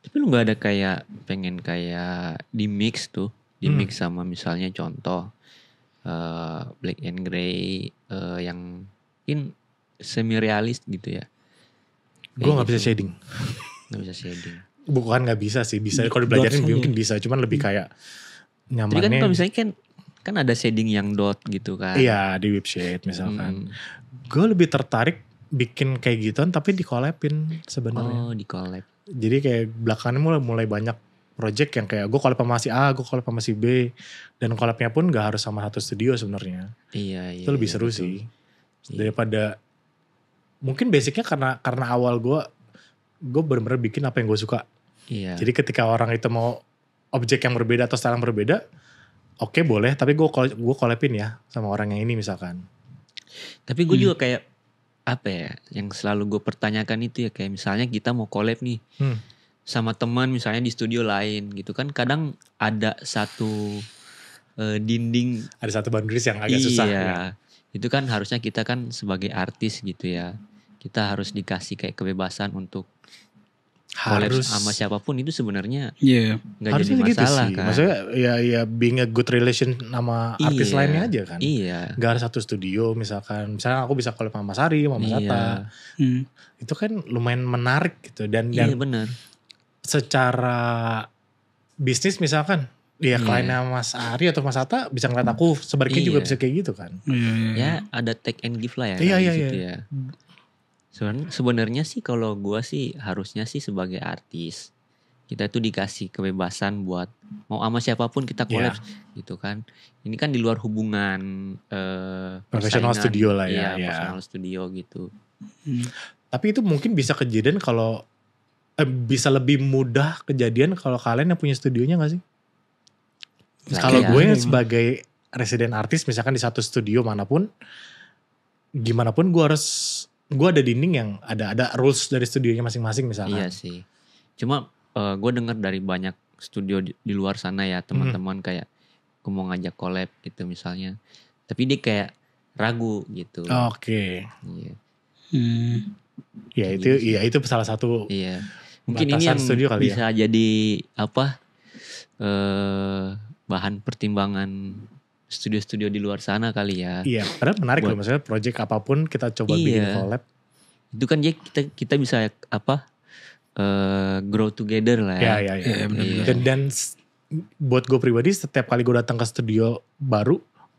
Tapi lu gak ada kayak pengen kayak di mix tuh. Di mix sama misalnya contoh black and grey yang mungkin semi realis gitu ya. Gue gak bisa shading. Gak bisa shading. Bukan gak bisa sih, bisa kalau dipelajarin mungkin bisa, cuman lebih kayak nyamannya. Jadi kan kalau misalnya kan ada shading yang dot gitu kan. Iya di whip shade misalkan. Gue lebih tertarik bikin kayak gituan tapi di collabin sebenarnya. Oh di collab. Jadi kayak belakangan mulai banyak project yang kayak gue collab sama si A, gue collab sama si B. Dan collabnya pun gak harus sama satu studio sebenarnya. Iya. Itu lebih seru sih. Daripada mungkin basicnya karena awal gue bener-bener bikin apa yang gue suka. Iya. Jadi ketika orang itu mau objek yang berbeda atau style yang berbeda, oke boleh, tapi gue collabin ya sama orang yang ini misalkan. Tapi gue juga kayak apa ya, yang selalu gue pertanyakan itu ya kayak misalnya kita mau collab nih sama teman misalnya di studio lain gitu kan, kadang ada satu dinding. Ada satu boundaries yang agak susah. Iya. Ya. Itu kan harusnya kita kan sebagai artis gitu ya. kita harus dikasih kayak kebebasan untuk collab Harus sama siapapun, itu sebenarnya Iya. nggak jadi harusnya gitu masalah sih. kan. Maksudnya ya being a good relation sama artis Iya, lainnya aja kan. Iya. Gak harus satu studio misalkan. Misalnya aku bisa collab sama Mas Ari, sama Mas Atta. Iya. Hmm. Itu kan lumayan menarik gitu. Dan Iya benar. secara bisnis misalkan. Ya Iya. kliennya Mas Ari atau Mas Atta bisa ngeliat aku. Sebaliknya juga Iya. bisa kayak gitu kan. Iya, iya. Ya ada take and give lah ya. Iya, kan, iya, di situ iya. ya. Sebenarnya sih kalau gua sih harusnya sih sebagai artis kita tuh dikasih kebebasan buat mau sama siapapun kita collab gitu kan. Ini kan di luar hubungan Professional persaingan. studio lah Iya, ya, ya. professional studio gitu. Hmm. Tapi itu mungkin bisa kejadian kalau bisa lebih mudah kejadian kalau kalian yang punya studionya gak sih? Lah, Kalau iya. gue yang sebagai resident artis misalkan di satu studio manapun, gimana pun gue ada dinding yang ada rules dari studionya masing-masing misalkan. Iya sih. Cuma gue dengar dari banyak studio di luar sana ya teman-teman kayak gue mau ngajak collab gitu misalnya. Tapi dia kayak ragu gitu. Oke. Iya. Hmm. Ya Kayak itu gitu sih. ya itu salah satu Iya. Mungkin ini batasan yang studio kali ya. bisa jadi apa bahan pertimbangan studio-studio di luar sana kali ya. Iya, padahal menarik Buat- loh maksudnya project apapun kita coba Iya. bikin collab. Itu kan dia kita bisa apa grow together lah ya. Iya. Iya, benar-benar. Dan buat gue pribadi setiap kali gue datang ke studio baru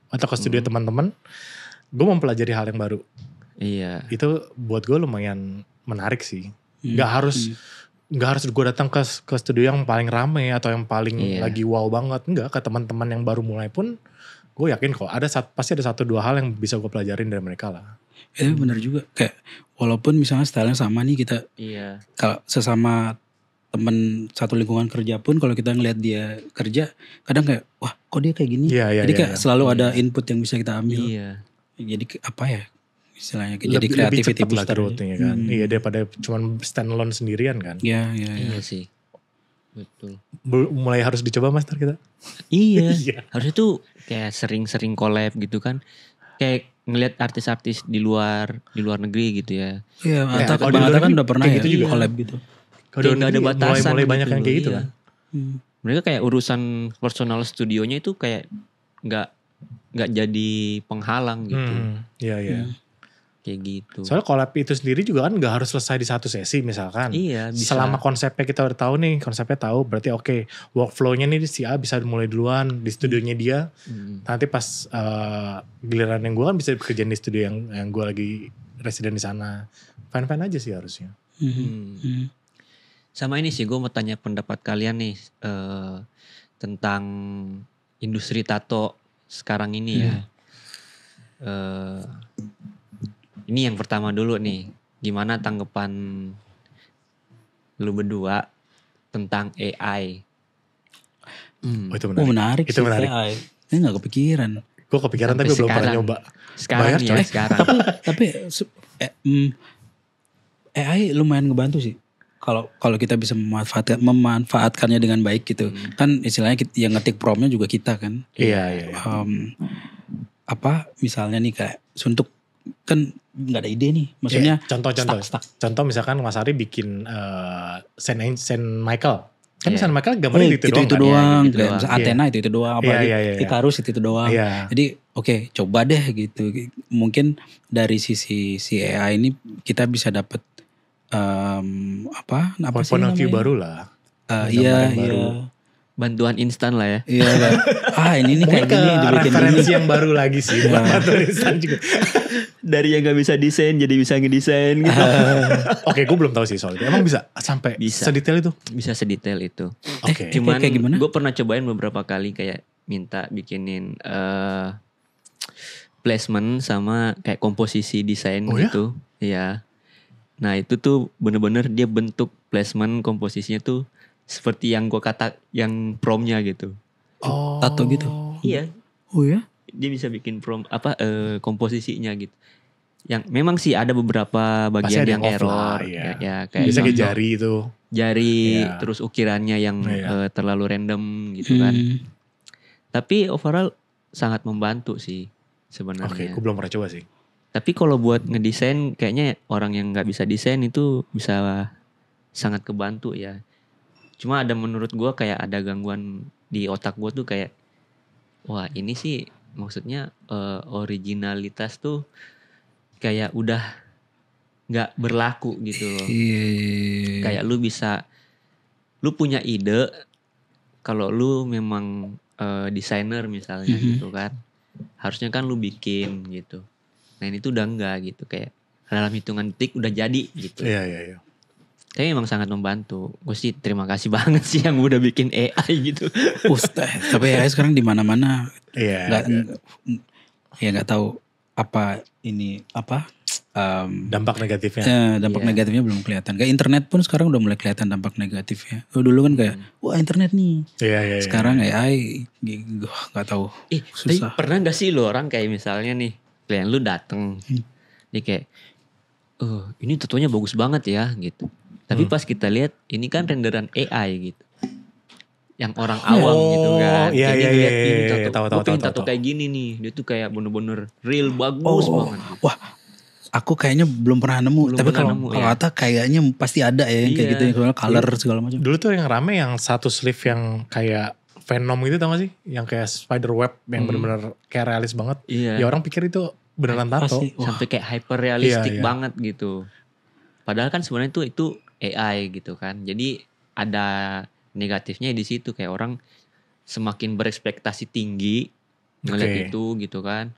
atau ke studio teman-teman, gue mempelajari hal yang baru. Iya. Itu buat gue lumayan menarik sih. Hmm. Nggak harus gue datang ke studio yang paling rame atau yang paling Iya. lagi wow banget. Enggak, ke teman-teman yang baru mulai pun gue yakin kok pasti ada 1-2 hal yang bisa gue pelajarin dari mereka lah. Itu benar juga. Kayak walaupun misalnya stylenya sama nih, kita Iya. kalau sesama temen satu lingkungan kerja pun kalau kita ngelihat dia kerja, kadang kayak wah kok dia kayak gini. Iya, Jadi kayak selalu Iya. ada input yang bisa kita ambil. Iya. Jadi apa ya istilahnya? Jadi lebih creativity cepat lah booster. growth-nya kan. Hmm. Iya, daripada cuman standalone sendirian kan. Iya, iya, iya. Iya sih. Betul. Mulai harus dicoba mas ntar kita. Iya. Iya. Harusnya tuh kayak sering-sering collab gitu kan. Kayak ngelihat artis-artis di luar negeri gitu ya. Iya, Ya, Atta kalau di Bang luar Atta kan negeri udah pernah kayak ya gitu juga. collab gitu. Kalau Kayak nggak ada batasan. mulai banyak gitu yang kayak loh, gitu iya. kan. Hmm. Mereka kayak urusan personal studionya itu kayak nggak jadi penghalang gitu. Iya. Hmm. Kayak gitu. Soalnya collab itu sendiri juga kan gak harus selesai di satu sesi misalkan. Iya, bisa. Selama konsepnya kita udah tahu nih, konsepnya tahu berarti oke, workflow-nya nih si A bisa mulai duluan di studionya dia. Nanti pas giliran yang gue kan bisa kerjain di studio yang gue lagi residen di sana. Fine-fine aja sih harusnya. Hmm. Hmm. Sama ini sih gue mau tanya pendapat kalian nih tentang industri tato sekarang ini ya. Ini yang pertama dulu nih, gimana tanggapan lu berdua tentang AI? Oh itu Oh menarik. menarik Itu sih. menarik. AI. Ini gak kepikiran. Gue kepikiran Sampai tapi belum pernah sekarang. nyoba. Sekarang Bayar, nih coy. ya, sekarang. Tapi AI lumayan ngebantu sih. Kalau kita bisa memanfaatkannya dengan baik gitu. Kan istilahnya yang ngetik promptnya juga kita kan. Iya. Apa misalnya nih kayak suntuk kan nggak ada ide nih. Maksudnya Contoh. stuck. Contoh misalkan Mas Ari bikin Saint Michael. Kan Iya. Saint Michael gambarnya itu doang. itu kan? doang. gitu Kayak doang. misalnya Athena itu doang. Apalagi Iya. Icarus itu doang. Iya. Jadi oke, coba deh gitu. Mungkin dari sisi si AI ini kita bisa dapat apa sih Point of view namanya? baru lah. Iya, Gambaran baru. iya. Bantuan instan lah ya. Iya, ini nih kayak Mungkin gini ke dibikin referensi gini. yang baru lagi sih. Bukan tulisan juga. Dari yang gak bisa desain jadi bisa ngedesain gitu. Oke, gue belum tahu sih soal itu. Emang bisa sampai Bisa. sedetail itu? Bisa sedetail itu. Oke. Cuman kayak gimana? gue pernah cobain beberapa kali kayak minta bikinin placement sama kayak komposisi desain Oh ya? gitu. Iya. Nah itu tuh bener-bener dia bentuk placement komposisinya tuh seperti yang gue kata yang promptnya gitu. Oh. Tato gitu. Iya. Oh ya? Dia bisa bikin prompt komposisinya gitu. Yang memang sih ada beberapa Pasti bagian ada yang yang off error. lah, iya. Ya, kayak Bisa kayak contoh jari itu. jari, Iya. terus ukirannya yang Iya. terlalu random gitu kan. Hmm. Tapi overall sangat membantu sih Oke, sebenarnya. gue belum pernah coba sih. Tapi kalau buat ngedesain kayaknya orang yang nggak bisa desain itu bisa sangat kebantu ya. Cuma ada menurut gue kayak ada gangguan di otak gue tuh kayak, wah ini sih maksudnya originalitas tuh kayak udah nggak berlaku gitu loh. Iya. Kayak lu punya ide kalau lu memang desainer misalnya gitu kan, harusnya kan lu bikin gitu. Nah ini tuh udah enggak gitu, kayak dalam hitungan detik udah jadi gitu. Iya. Tapi memang sangat membantu. Gue sih terima kasih banget sih yang udah bikin AI gitu. Tapi AI sekarang di mana-mana. Iya. Nggak tahu apa ini apa Dampak negatifnya. dampak Iya. negatifnya belum kelihatan. Kayak internet pun sekarang udah mulai kelihatan dampak negatifnya. Dulu kan kayak wah internet nih. Iya. Sekarang AI nggak tahu. Tapi Susah. pernah gak sih lo orang kayak misalnya nih klien lu dateng, dia kayak, ini tatonya bagus banget ya gitu. Tapi pas kita lihat ini kan renderan AI gitu, yang orang awam gitu kan. Iya, Kayak dia iya, ngeliat iya, ini iya, tato, tahu, gue pengen tahu, tato tahu. kayak gini nih. Dia tuh kayak bener-bener real bagus banget. Gitu. Wah, aku kayaknya belum pernah nemu. Belum Tapi pernah kalau nemu, kalau ya. Atta kayaknya pasti ada ya yang kayak Iya. gitu, yang soalnya color segala macam. Dulu tuh yang rame yang satu sleeve yang kayak Venom gitu, tau gak sih? Yang kayak spider web yang bener-bener kayak realis banget. Iya. Ya orang pikir itu beneran tato. Pasti. Wah. Sampai kayak hyper realistik Iya, iya. banget gitu. Padahal kan sebenarnya itu AI gitu kan. Jadi ada negatifnya di situ, kayak orang semakin berekspektasi tinggi ngeliat Oke. itu gitu kan.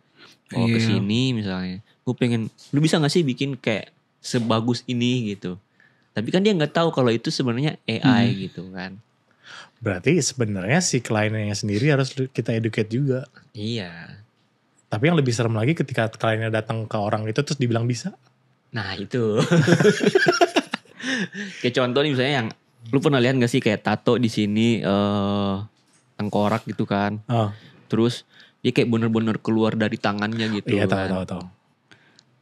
Bawa ke Iya. sini misalnya. Gue pengen, lu bisa gak sih bikin kayak sebagus ini gitu. Tapi kan dia nggak tahu kalau itu sebenarnya AI gitu kan. Berarti sebenarnya si kliennya sendiri harus kita educate juga. Iya. Tapi yang lebih serem lagi ketika kliennya datang ke orang itu terus dibilang bisa. Nah itu. Kayak contoh nih misalnya yang lu pernah lihat gak sih kayak tato di sini tengkorak gitu kan. Oh, Terus dia kayak bener-bener keluar dari tangannya gitu iya kan. tahu.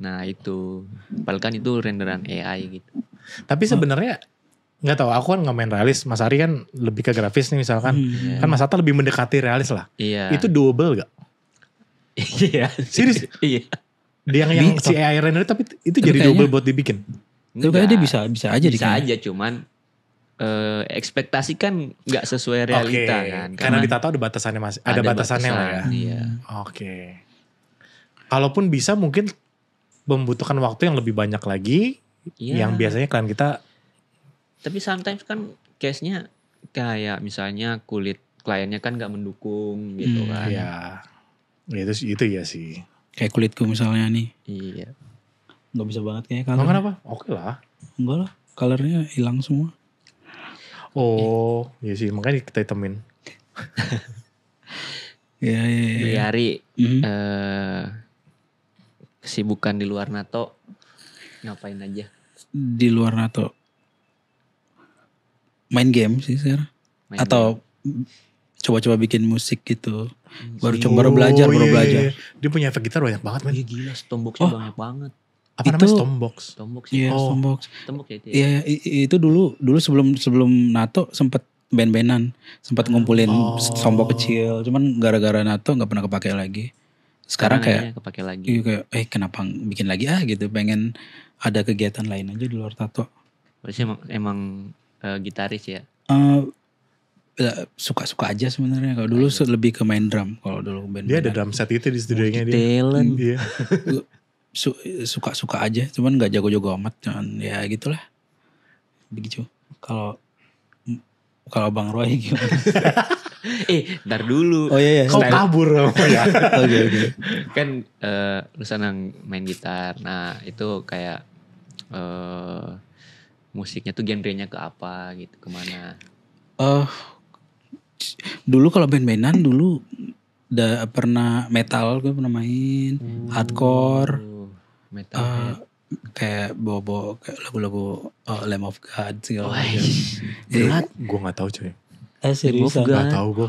Nah itu. Padahal kan itu renderan AI gitu. Tapi sebenarnya nggak tahu, aku kan nggak main realis. Mas Ari kan lebih ke grafis nih misalkan. Iya. Kan Mas Atta lebih mendekati realis lah. Iya. Itu doable gak? Iya. Serius? Iya. Dia yang si AI render tapi itu jadi kayaknya- double buat dibikin. Itu kayaknya dia bisa aja Bisa aja cuman ekspektasi kan nggak sesuai realita Oke, kan. karena di tato ada batasannya masih. Ada batasannya lah ya. batasan, Iya. Oke. Kalaupun bisa mungkin membutuhkan waktu yang lebih banyak lagi. Iya. Yang biasanya klien kita. Tapi sometimes kan case-nya kayak misalnya kulit kliennya kan nggak mendukung gitu kan. Ya itu ya sih. Kayak kulitku misalnya nih, Iya. nggak bisa banget kayaknya Emang color. kenapa? Oke lah. Enggak lah, colornya hilang semua. Oh iya sih, makanya kita hitemin. Iya. Beli hari Mhm. kesibukan di luar NATO ngapain aja? Di luar NATO. Main game sih sekarang. Main Atau coba-coba bikin musik gitu. Baru game. coba baru belajar. Iya. Dia punya efek gitar banyak banget men. Iya gila, Stormbox-nya banyak banget. Apa Itu- namanya Stormbox? Stormbox Iya, Oh. Stormbox. Stormbox ya itu. Ya? Iya, itu dulu sebelum NATO sempet band-bandan, sempat ngumpulin Stormbox kecil. Cuman gara-gara NATO nggak pernah kepake lagi. Sekarang kayak akhirnya kepake lagi. iya kayak kenapa bikin lagi gitu, pengen ada kegiatan lain aja di luar tato. Berarti emang gitaris ya. Suka-suka aja sebenarnya. Kalau dulu lebih ke main drum kalau dulu band. Dia ada drum set itu di studionya dia. Talent. Iya. Suka-suka aja, cuman nggak jago-jago amat, cuman ya gitulah. Begitu. Kalau Bang Roy gimana? Ntar dulu. Oh iya. Kau kabur ya. Oke. Kan lu senang main gitar. Nah itu kayak musiknya tuh genrenya ke apa gitu, kemana? Dulu kalau band-bandan dulu udah pernah metal, gue pernah main hardcore, Metal. kayak bawa kayak lagu-lagu Lamb of God segala Wah, macam. berat. Gue gak tahu coy. Seriusan. God. Gak tahu gue.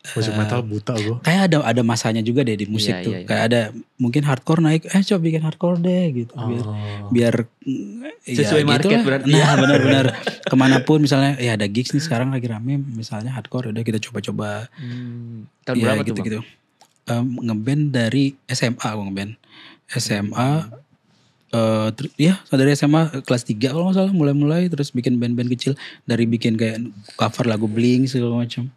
Musik metal buta gue. Kayak ada masanya juga deh di musik Iya, tuh. iya. Kayak ada mungkin hardcore naik, coba bikin hardcore deh gitu. Biar Sesuai market berarti Nah ya. benar-benar kemanapun misalnya ya ada gigs nih sekarang lagi rame misalnya hardcore, udah kita coba-coba. Tahun Ya berapa tuh, Bang? gitu-gitu. ngeband dari SMA aku ngeband. SMA ya dari SMA kelas 3 kalau nggak salah mulai terus bikin band-band kecil dari bikin kayak cover lagu Blink segala macam.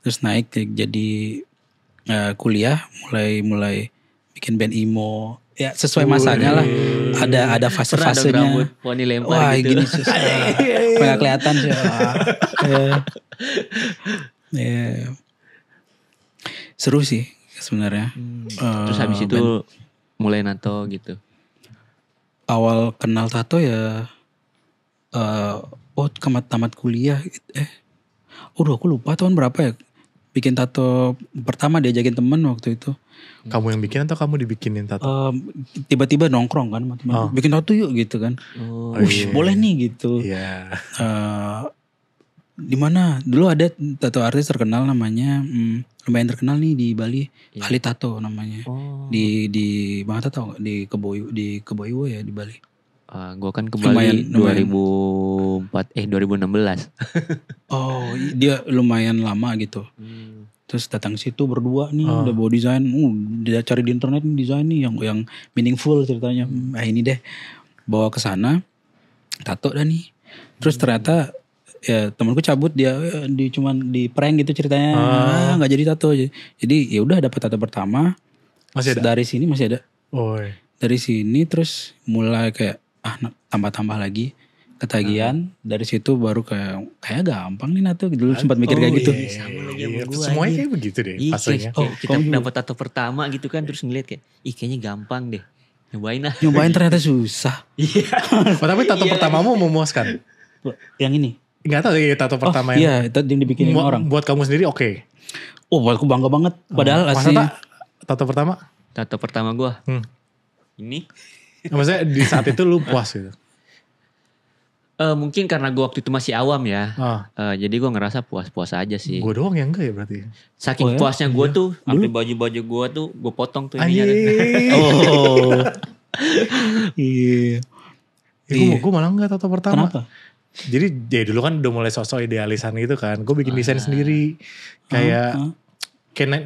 Terus naik jadi kuliah mulai bikin band emo. Ya sesuai masanya lah. Ada fase-fasenya. Rambut poni lempar Wah gitu. gini susah. Nggak kelihatan sih. Seru sih sebenarnya. Terus habis itu mulai nato gitu. Awal kenal tato ya tamat kuliah aku lupa tahun berapa ya bikin tato pertama diajakin temen waktu itu. Kamu yang bikin atau kamu dibikinin tato? Tiba-tiba nongkrong kan sama temen, bikin tato yuk gitu kan. Iya. Boleh nih gitu. Iya. Di mana dulu ada tato artis terkenal namanya lumayan terkenal nih di Bali, Ali Tato namanya. Di Bang Hatta tahu di Keboiwo ya di Bali. Gue kan ke Bali Lumayan. 2016. Oh, dia lumayan lama gitu. Terus datang situ berdua nih, udah bawa desain, dia cari di internet nih desain nih yang meaningful ceritanya. Ini deh bawa ke sana, tato dah nih. Terus ternyata ya temanku cabut dia cuman di prank gitu ceritanya, nggak jadi tato. Jadi ya udah dapat tato pertama. Masih ada? Dari sini masih ada. Dari sini terus mulai kayak tambah-tambah lagi. Ketagihan dari situ baru kayak gampang nih nato dulu sempat mikir kayak gitu. Sama lagi sama gua. Semuanya kayak begitu deh fasenya. Kita dapat tato pertama gitu kan terus ngeliat kayak kayaknya gampang deh. Nyobain Ternyata susah. Tapi tato pertamamu memuaskan? Yang ini? Enggak tahu ya tato pertama yang dibikinin orang. Buat kamu sendiri oke. Buat aku bangga banget. Padahal aslinya tato pertama? Tato pertama gue. Ini. Maksudnya di saat itu lu puas gitu? Mungkin karena gue waktu itu masih awam ya. Jadi gue ngerasa puas-puas aja sih. Gue doang yang enggak ya berarti. Saking puasnya gue tuh sampai baju-baju gue tuh gue potong tuh ininya. Iya. Gue malah enggak tato pertama. Kenapa? Jadi dulu kan udah mulai sosok idealisan gitu kan. Gue bikin desain sendiri. Kayak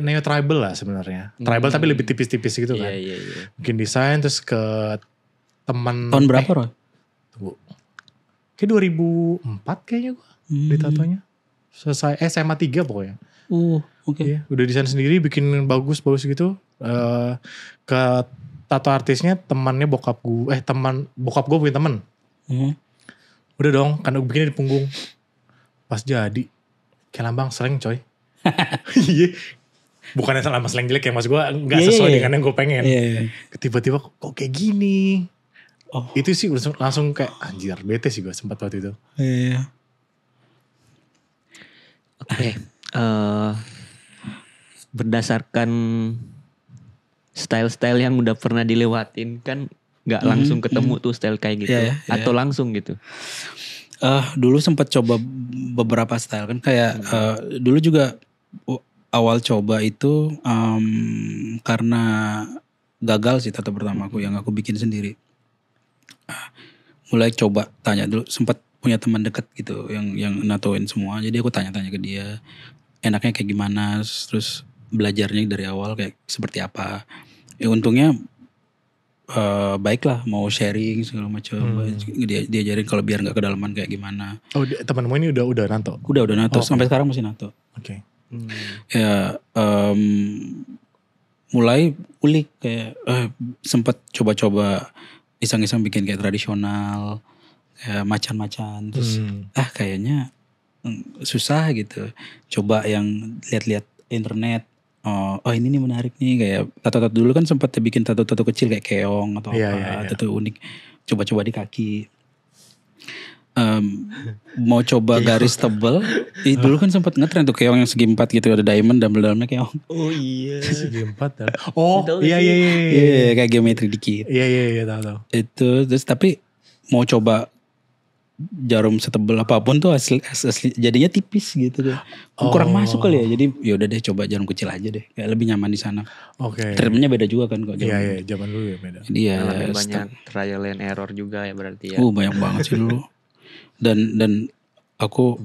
neo tribal lah sebenarnya. Tribal tapi lebih tipis-tipis gitu kan. Iya. Bikin desain terus ke teman. Tahun berapa Roy? Tunggu. Kayak 2004 kayaknya gue di tatonya. Selesai SMA 3 pokoknya. Oke. Iya, udah desain sendiri bikin bagus gitu. Ke tato artisnya temannya bokap gue. Bokap gue punya temen. Udah dong, kan gue bikinnya di punggung. Pas jadi kayak lambang slang coy. Iya. Bukannya sama slang jelek ya, mas gue gak sesuai dengan yang gue pengen. Tiba-tiba kok kayak gini. Itu sih langsung kayak anjir bete sih gue sempat waktu itu. Iya. Oke. Berdasarkan style-style yang udah pernah dilewatin kan gak langsung ketemu tuh style kayak gitu. Atau langsung gitu. Dulu sempat coba beberapa style kan kayak dulu juga awal coba itu karena gagal sih tato pertama aku yang aku bikin sendiri. Mulai coba tanya dulu, sempat punya teman dekat gitu yang natoin semua, jadi aku tanya-tanya ke dia enaknya kayak gimana, terus belajarnya dari awal kayak seperti apa. Ya untungnya baiklah, mau sharing segala macam. Dia diajarin kalau biar nggak kedalaman kayak gimana. Temanmu ini udah nato? Udah nato, sampai sekarang masih nato. Oke. Ya mulai ulik kayak sempat coba-coba iseng-iseng bikin kayak tradisional, kayak macan-macan, terus kayaknya susah gitu. Coba yang lihat-lihat internet, ini nih menarik nih, kayak tato-tato dulu kan sempat bikin tato-tato kecil kayak keong atau tato unik, coba-coba di kaki. Mau coba garis tebel, dulu kan sempat ngetren tuh keong yang segi 4 gitu, ada diamond dalamnya keong. Oh iya. Segi 4 Iya, kayak geometri dikit. Iya tahu. Itu terus tapi mau coba jarum setebel apapun tuh asli jadinya tipis gitu deh. Kurang masuk kali ya. Jadi ya udah deh coba jarum kecil aja deh. Kayak lebih nyaman di sana. Oke. Treatmentnya beda juga kan kok. Iya, zaman dulu ya beda. Jadi ya banyak trial and error juga ya berarti ya. Banyak banget sih dulu. Dan aku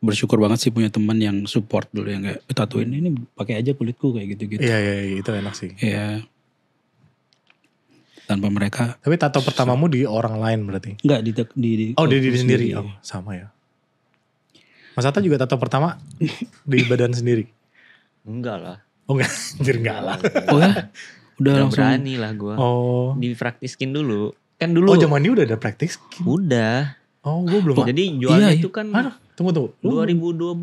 bersyukur banget sih punya teman yang support dulu yang kayak tatoin ini pakai aja kulitku kayak gitu-gitu. Iya itu enak sih. Iya. Tanpa mereka. Tapi tato pertamamu di orang lain berarti? Enggak di Oh di diri sendiri. Oh sama ya. Mas Atta juga tato pertama di badan sendiri? Enggak lah. Oh enggak, anjir enggak lah. Oh ya? Udah Udah langsung. berani lah gue. Oh. Dipraktiskin dulu. Kan dulu. Oh zaman ini udah ada praktis? Udah. Oh gue belum. Jadi jualnya iya. itu kan Aduh, tunggu. 2012.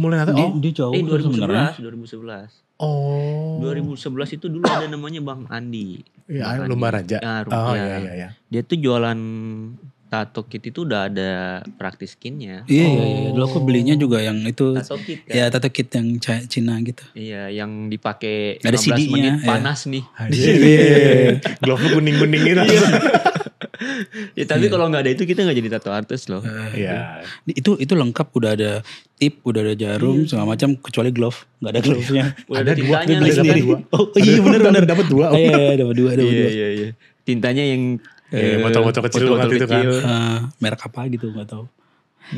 Mulai nato. Oh. Dia jauh sebenarnya. 2011. Oh. 2011 itu dulu ada namanya Bang Andi. Ya, Bang Lumba Andi. Raja. Ah, Oh ya. iya. Dia tuh jualan tato kit itu udah ada praktis skinnya. Iya. Dulu aku belinya juga yang itu. Tato kit kan. Ya tato kit yang Cina gitu. Iya, yang dipakai Ada 15 CD-nya, menit ya. panas nih. Glove lu kuning-kuning gitu. Ya tapi kalau nggak ada itu kita nggak jadi tato artis loh. Iya. Itu lengkap, udah ada tip, udah ada jarum segala macam kecuali glove, nggak ada glove-nya. Udah Ada ada dua, tintanya dia lagi. dapat dua. Oh iya benar. Dapat dua. Iya dapat dua. Iya. Tintanya yang botol-botol kecil banget itu kan. Merek apa gitu nggak tahu.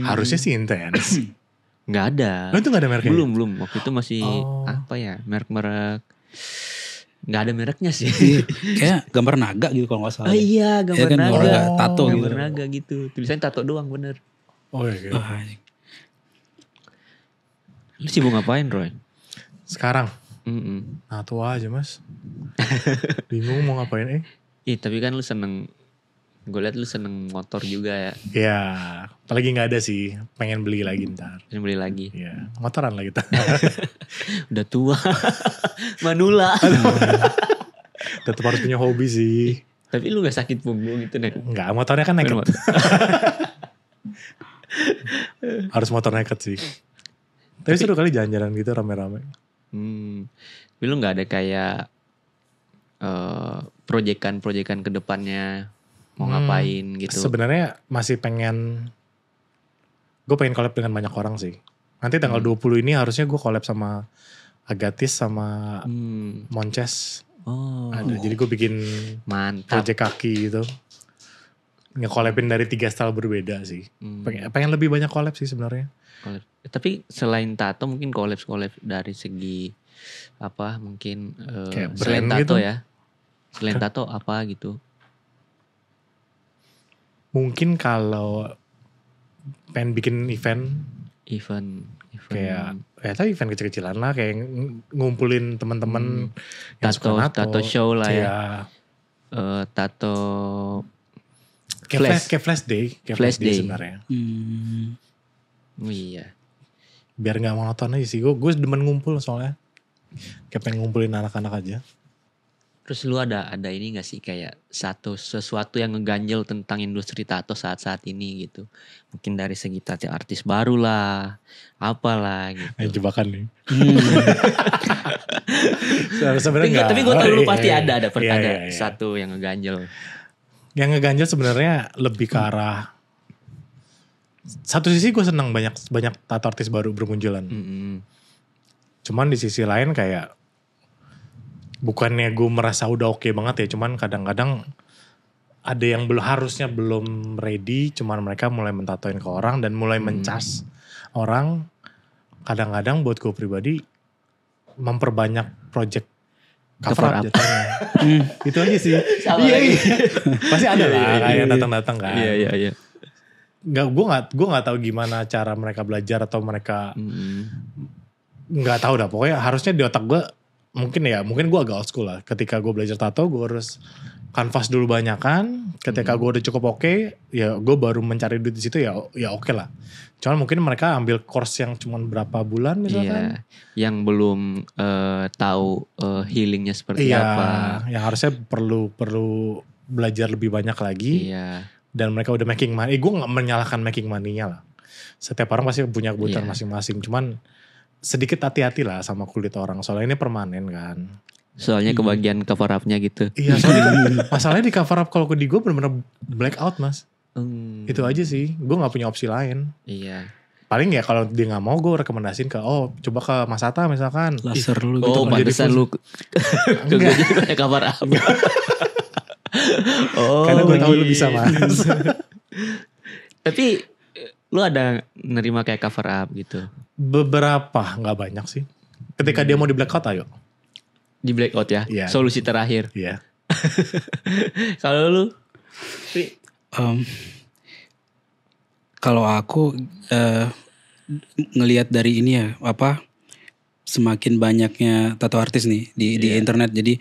Harusnya sih intens. Nggak ada. Oh itu gak ada mereknya? Belum. Waktu itu masih apa ya, merek-merek. Nggak ada mereknya sih. Kayak gambar naga gitu kalau nggak salah. Iya, gambar kan, naga. gambar tato gitu. Gambar naga gitu. Tulisannya tato doang bener. Oh iya. Lu sibuk ngapain, Roy? Sekarang. Mm-mm. Nah tua aja mas. Bingung mau ngapain Tapi kan lu seneng. Gue liat lu seneng motor juga ya. Ya apalagi gak ada sih. Pengen beli lagi ntar. Pengen beli lagi. Ya motoran lah kita. Udah tua. Manula. Tetap harus punya hobi sih. Tapi lu gak sakit punggung gitu nih? Enggak, motornya kan naked. Harus motor naked sih. Tapi seru kali jalan-jalan gitu rame-rame. Tapi lu gak ada kayak proyekan-proyekan ke depannya mau ngapain gitu? Sebenarnya masih gue pengen collab dengan banyak orang sih. Nanti tanggal 20 ini harusnya gue collab sama Agatis sama Monces. Ada, jadi gue bikin mantap project kaki gitu. Nge-collabin dari 3 style berbeda sih. Pengen lebih banyak collab sih sebenarnya. Tapi selain tato mungkin collab dari segi apa mungkin selain tato gitu? Ya. Selain tato apa gitu? Mungkin kalau pengen bikin event kayak event kecil-kecilan lah, kayak ngumpulin teman-teman yang suka tato show lah ya. Tato kayak flash day sebenarnya. Oh iya. Biar nggak monoton aja sih. Gue demen ngumpul soalnya. Kayak pengen ngumpulin anak-anak aja. Terus lu ada ini gak sih kayak sesuatu yang ngeganjel tentang industri tato saat-saat ini gitu. Mungkin dari segi tato artis baru lah. Apalah gitu. Jebakan nih. Sebenarnya enggak. Tapi gue tau lu pasti ada satu yang ngeganjel. Yang ngeganjel sebenarnya lebih ke arah. Satu sisi gue seneng banyak tato artis baru bermunculan. Cuman di sisi lain kayak. Bukannya gue merasa udah oke banget ya, cuman kadang-kadang ada yang harusnya belum ready, cuman mereka mulai mentatoin ke orang dan mulai mencas orang. Kadang-kadang buat gue pribadi memperbanyak project cover up jatuhnya. Itu aja sih. Iya. Pasti ada lah kayak datang-datang kan. Iya. Gue nggak tahu gimana cara mereka belajar atau mereka nggak tahu dah. Pokoknya harusnya di otak gue. Mungkin gue agak old school lah. Ketika gue belajar tato gue harus kanvas dulu banyak kan. Ketika gue udah cukup oke, ya gue baru mencari duit di situ ya oke lah. Cuman mungkin mereka ambil course yang cuma berapa bulan misalkan. Yang belum tahu healingnya seperti apa. Yang harusnya perlu belajar lebih banyak lagi. Iya. Dan mereka udah making money. Gue gak menyalahkan making money-nya lah. Setiap orang pasti punya kebutuhan masing-masing. Cuman sedikit hati-hati lah sama kulit orang. Soalnya ini permanen kan. Soalnya kebagian cover up-nya gitu. Iya soalnya masalahnya di cover up kalau di gue bener-bener black out mas. Itu aja sih. Gue gak punya opsi lain. Iya. Paling ya kalau dia gak mau gue rekomendasiin ke coba ke Mas Atta misalkan. Laser lu gitu. Oh pantesan lu ke cover up. Karena gue tahu lu bisa mas. Tapi lu ada nerima kayak cover up gitu? Beberapa, nggak banyak sih. Ketika dia mau di blackout, ayo. Di blackout ya? Iya. Solusi terakhir. Iya. Kalau lu? Ri? Kalau aku ngelihat dari ini ya, semakin banyaknya tato artis nih di internet, jadi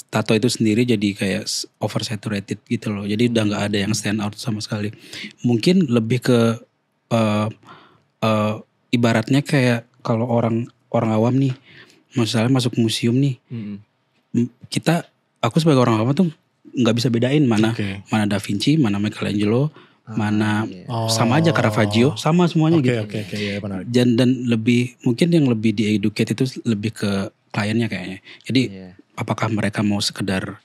tato itu sendiri jadi kayak oversaturated gitu loh. Jadi udah nggak ada yang stand out sama sekali. Mungkin lebih ke ibaratnya kayak kalau orang awam nih, misalnya masuk museum nih, aku sebagai orang awam tuh nggak bisa bedain mana Da Vinci, mana Michelangelo, mana sama aja Caravaggio, sama semuanya gitu. Oke, ya benar. Dan lebih mungkin yang lebih di-educate itu lebih ke kliennya kayaknya. Jadi apakah mereka mau sekedar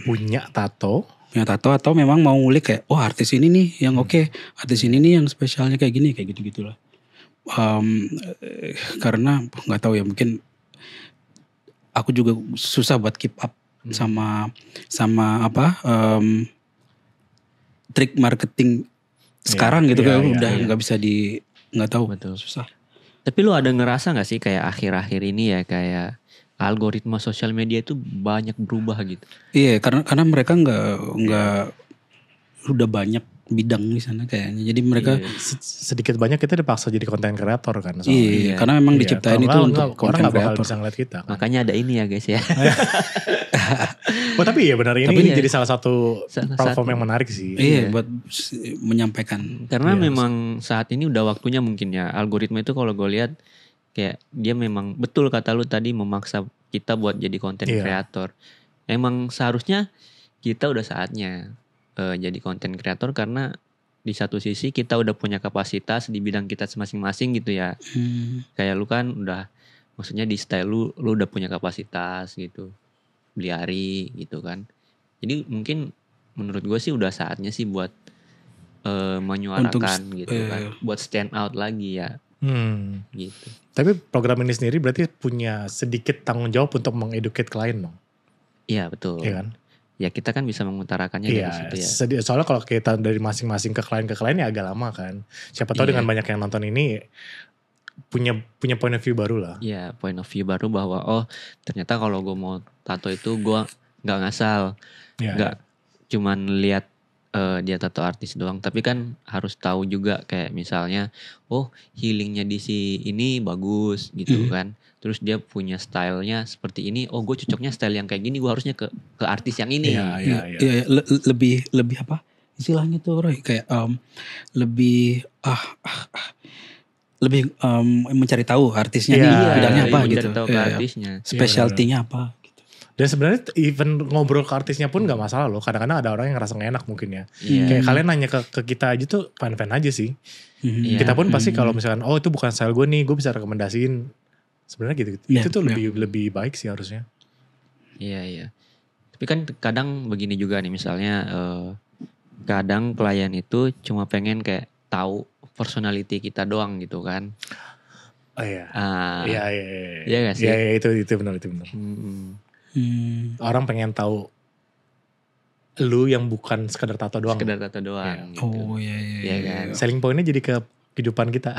punya tato atau memang mau ngulik kayak artis ini nih yang artis ini nih yang spesialnya kayak gini, kayak gitu-gitulah. Karena nggak tahu ya, mungkin aku juga susah buat keep up sama trik marketing sekarang gitu kan udah nggak bisa nggak tahu. Betul. Susah. Tapi lu ada ngerasa gak sih kayak akhir-akhir ini ya kayak algoritma sosial media itu banyak berubah gitu? Iya, karena mereka nggak udah banyak bidang di sana kayaknya. Jadi mereka sedikit banyak kita dipaksa jadi konten kreator kan. Iya, karena memang diciptain itu untuk konten kreator. Orang gak bakal kreator. bisa ngeliat kita kan. Makanya ada ini ya guys ya. Tapi iya benar, ini jadi salah satu platform yang menarik sih. Iya, buat menyampaikan. Karena memang saat ini udah waktunya mungkin ya. Algoritma itu kalau gue lihat kayak dia memang betul kata lu tadi memaksa kita buat jadi konten kreator. Emang seharusnya kita udah saatnya jadi konten kreator karena di satu sisi kita udah punya kapasitas di bidang kita masing-masing gitu ya. Kayak lu kan udah, maksudnya di style lu udah punya kapasitas gitu. Beli hari gitu kan. Jadi mungkin menurut gue sih udah saatnya sih buat menyuarakan gitu kan. Buat stand out lagi ya. Gitu. Tapi program ini sendiri berarti punya sedikit tanggung jawab untuk mengeduket klien dong. Iya betul. Iya kan? Ya kita kan bisa mengutarakannya dari situ ya. Soalnya kalau kita dari masing-masing ke klien ya agak lama kan. Siapa tahu dengan banyak yang nonton ini punya point of view baru lah. Iya, point of view baru bahwa ternyata kalau gue mau tato itu gue nggak ngasal, nggak cuman lihat dia tato artis doang, tapi kan harus tahu juga kayak misalnya healingnya di si ini bagus gitu kan. Terus dia punya stylenya seperti ini. Gue cocoknya style yang kayak gini. Gue harusnya ke artis yang ini. Iya. Lebih apa? Istilahnya tuh Roy kayak lebih mencari tahu artisnya nih bidangnya apa gitu. Tahu ke artisnya. Specialty-nya apa gitu. Dan sebenarnya even ngobrol ke artisnya pun gak masalah loh. Kadang-kadang ada orang yang ngerasa gak enak mungkin ya. Kayak kalian nanya ke kita aja tuh fan-fan aja sih. Kita pun pasti kalau misalkan itu bukan style gue nih, gue bisa rekomendasiin. Sebenarnya gitu. Itu tuh lebih baik sih harusnya. Iya. Tapi kan kadang begini juga nih, misalnya kadang klien itu cuma pengen kayak tahu personality kita doang gitu kan. Iya. Iya gak sih? Iya, itu benar. Orang pengen tahu lu yang bukan sekedar tato doang. Sekedar tato doang. Gitu. Iya kan. Selling pointnya jadi ke kehidupan kita.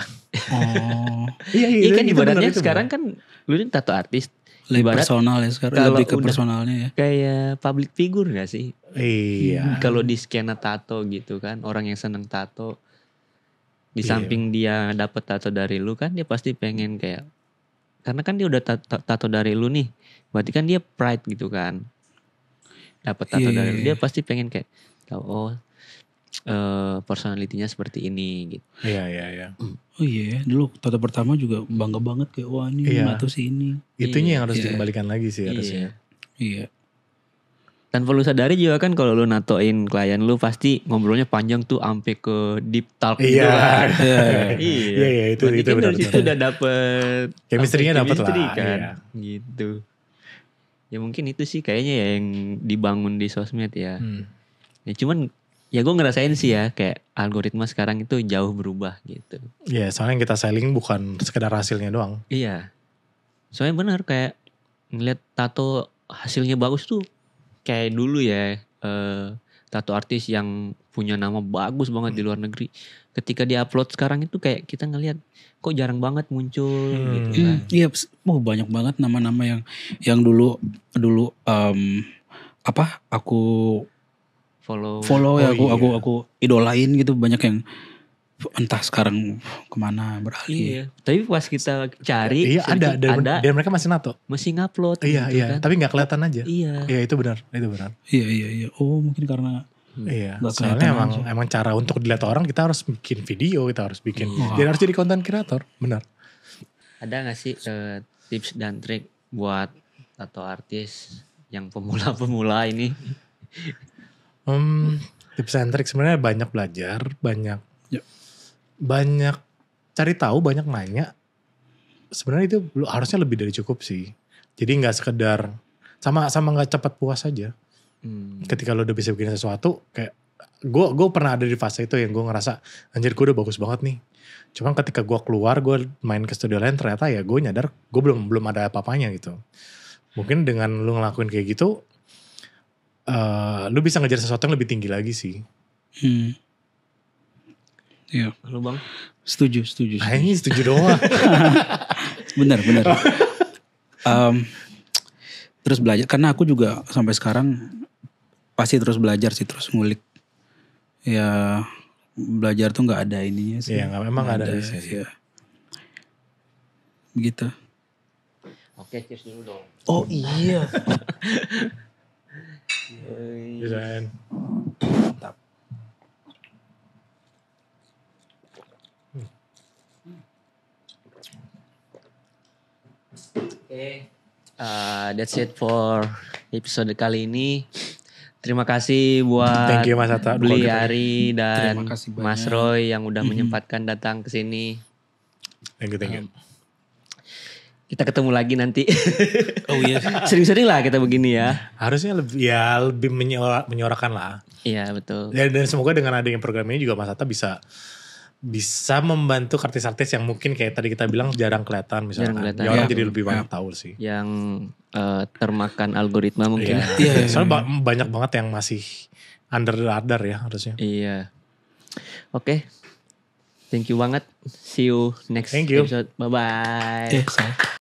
Iya kan ibaratnya sekarang kan lu ini tato artis. Lebih personal ya sekarang. Lebih ke personalnya ya. Kayak public figure gak sih? Iya. Kalau di skena tato gitu kan. Orang yang seneng tato. Di samping dia dapet tato dari lu kan. Dia pasti pengen kayak. Karena kan dia udah tato dari lu nih. Berarti kan dia pride gitu kan. Dapet tato dari lu. Dia pasti pengen kayak. Tahu personalitinya seperti ini gitu. Iya. Oh iya, dulu tato pertama juga bangga banget kayak wah ini tato si ini. Itunya yang harus dikembalikan lagi sih harusnya. Iya. Tanpa lu sadari juga kan kalau lu natoin klien lu pasti ngobrolnya panjang tuh sampai ke deep talk gitu kan. Iya, itu kan benar. Dari situ udah dapet chemistry-nya dapet lah kan. Gitu. Ya mungkin itu sih kayaknya ya yang dibangun di sosmed ya. Ya cuman ya gue ngerasain sih ya kayak algoritma sekarang itu jauh berubah gitu. Iya, soalnya yang kita selling bukan sekedar hasilnya doang. Iya. Soalnya benar kayak ngeliat tato hasilnya bagus tuh kayak dulu ya tato artis yang punya nama bagus banget di luar negeri. Ketika dia upload sekarang itu kayak kita ngelihat kok jarang banget muncul gitu kan. Iya, banyak banget nama-nama yang dulu aku follow ya, aku idolain gitu, banyak yang entah sekarang kemana beralih. Iya, tapi pas kita cari Iya ada dan mereka masih nato. masih ngupload Iya gitu iya, kan. tapi nggak kelihatan aja. Iya. Iya itu benar. Iya. Oh mungkin karena Iya, nggak soalnya kelihatan emang cara untuk dilihat orang kita harus bikin video, kita harus bikin, jadi harus jadi konten kreator, benar. Ada gak sih tips dan trik buat tato artis yang pemula-pemula ini? Tips and trik sebenarnya banyak belajar, banyak Ya. banyak cari tahu, banyak nanya. Sebenarnya itu harusnya lebih dari cukup sih. Jadi nggak sekedar sama nggak cepat puas aja. Ketika lo udah bisa bikin sesuatu, kayak gue pernah ada di fase itu yang gue ngerasa anjir gue udah bagus banget nih. Cuman ketika gue keluar, gue main ke studio lain, ternyata ya gue nyadar gue belum ada apa-apanya gitu. Mungkin dengan lu ngelakuin kayak gitu, lu bisa ngejar sesuatu yang lebih tinggi lagi sih. Iya. Lu Bang? Setuju. Ini setuju doang. Benar. Terus belajar, karena aku juga sampai sekarang pasti terus belajar sih, terus ngulik. Ya belajar tuh nggak ada ininya sih. Iya, memang nggak ada habisnya sih. Ya. Begitu. Oke, cheers dulu dong. Oh iya. Desain. Mantap. Oke. That's it for episode kali ini. Terima kasih buat Thank you Mas Atta. Beli Ari dan Terima kasih banyak. Mas Roy yang udah menyempatkan datang ke sini. Thank you. Kita ketemu lagi nanti. Oh iya. Sering-sering lah kita begini ya. Harusnya lebih menyuarakan lah. Iya betul. Dan semoga dengan adanya program ini juga Mas Atta bisa membantu artis-artis yang mungkin kayak tadi kita bilang jarang kelihatan misalnya. Ya orang jadi lebih banyak tahu sih. Yang termakan algoritma mungkin. Iya. Soalnya banyak banget yang masih under the radar ya harusnya. Iya. Oke. Thank you banget. See you next episode. Bye-bye.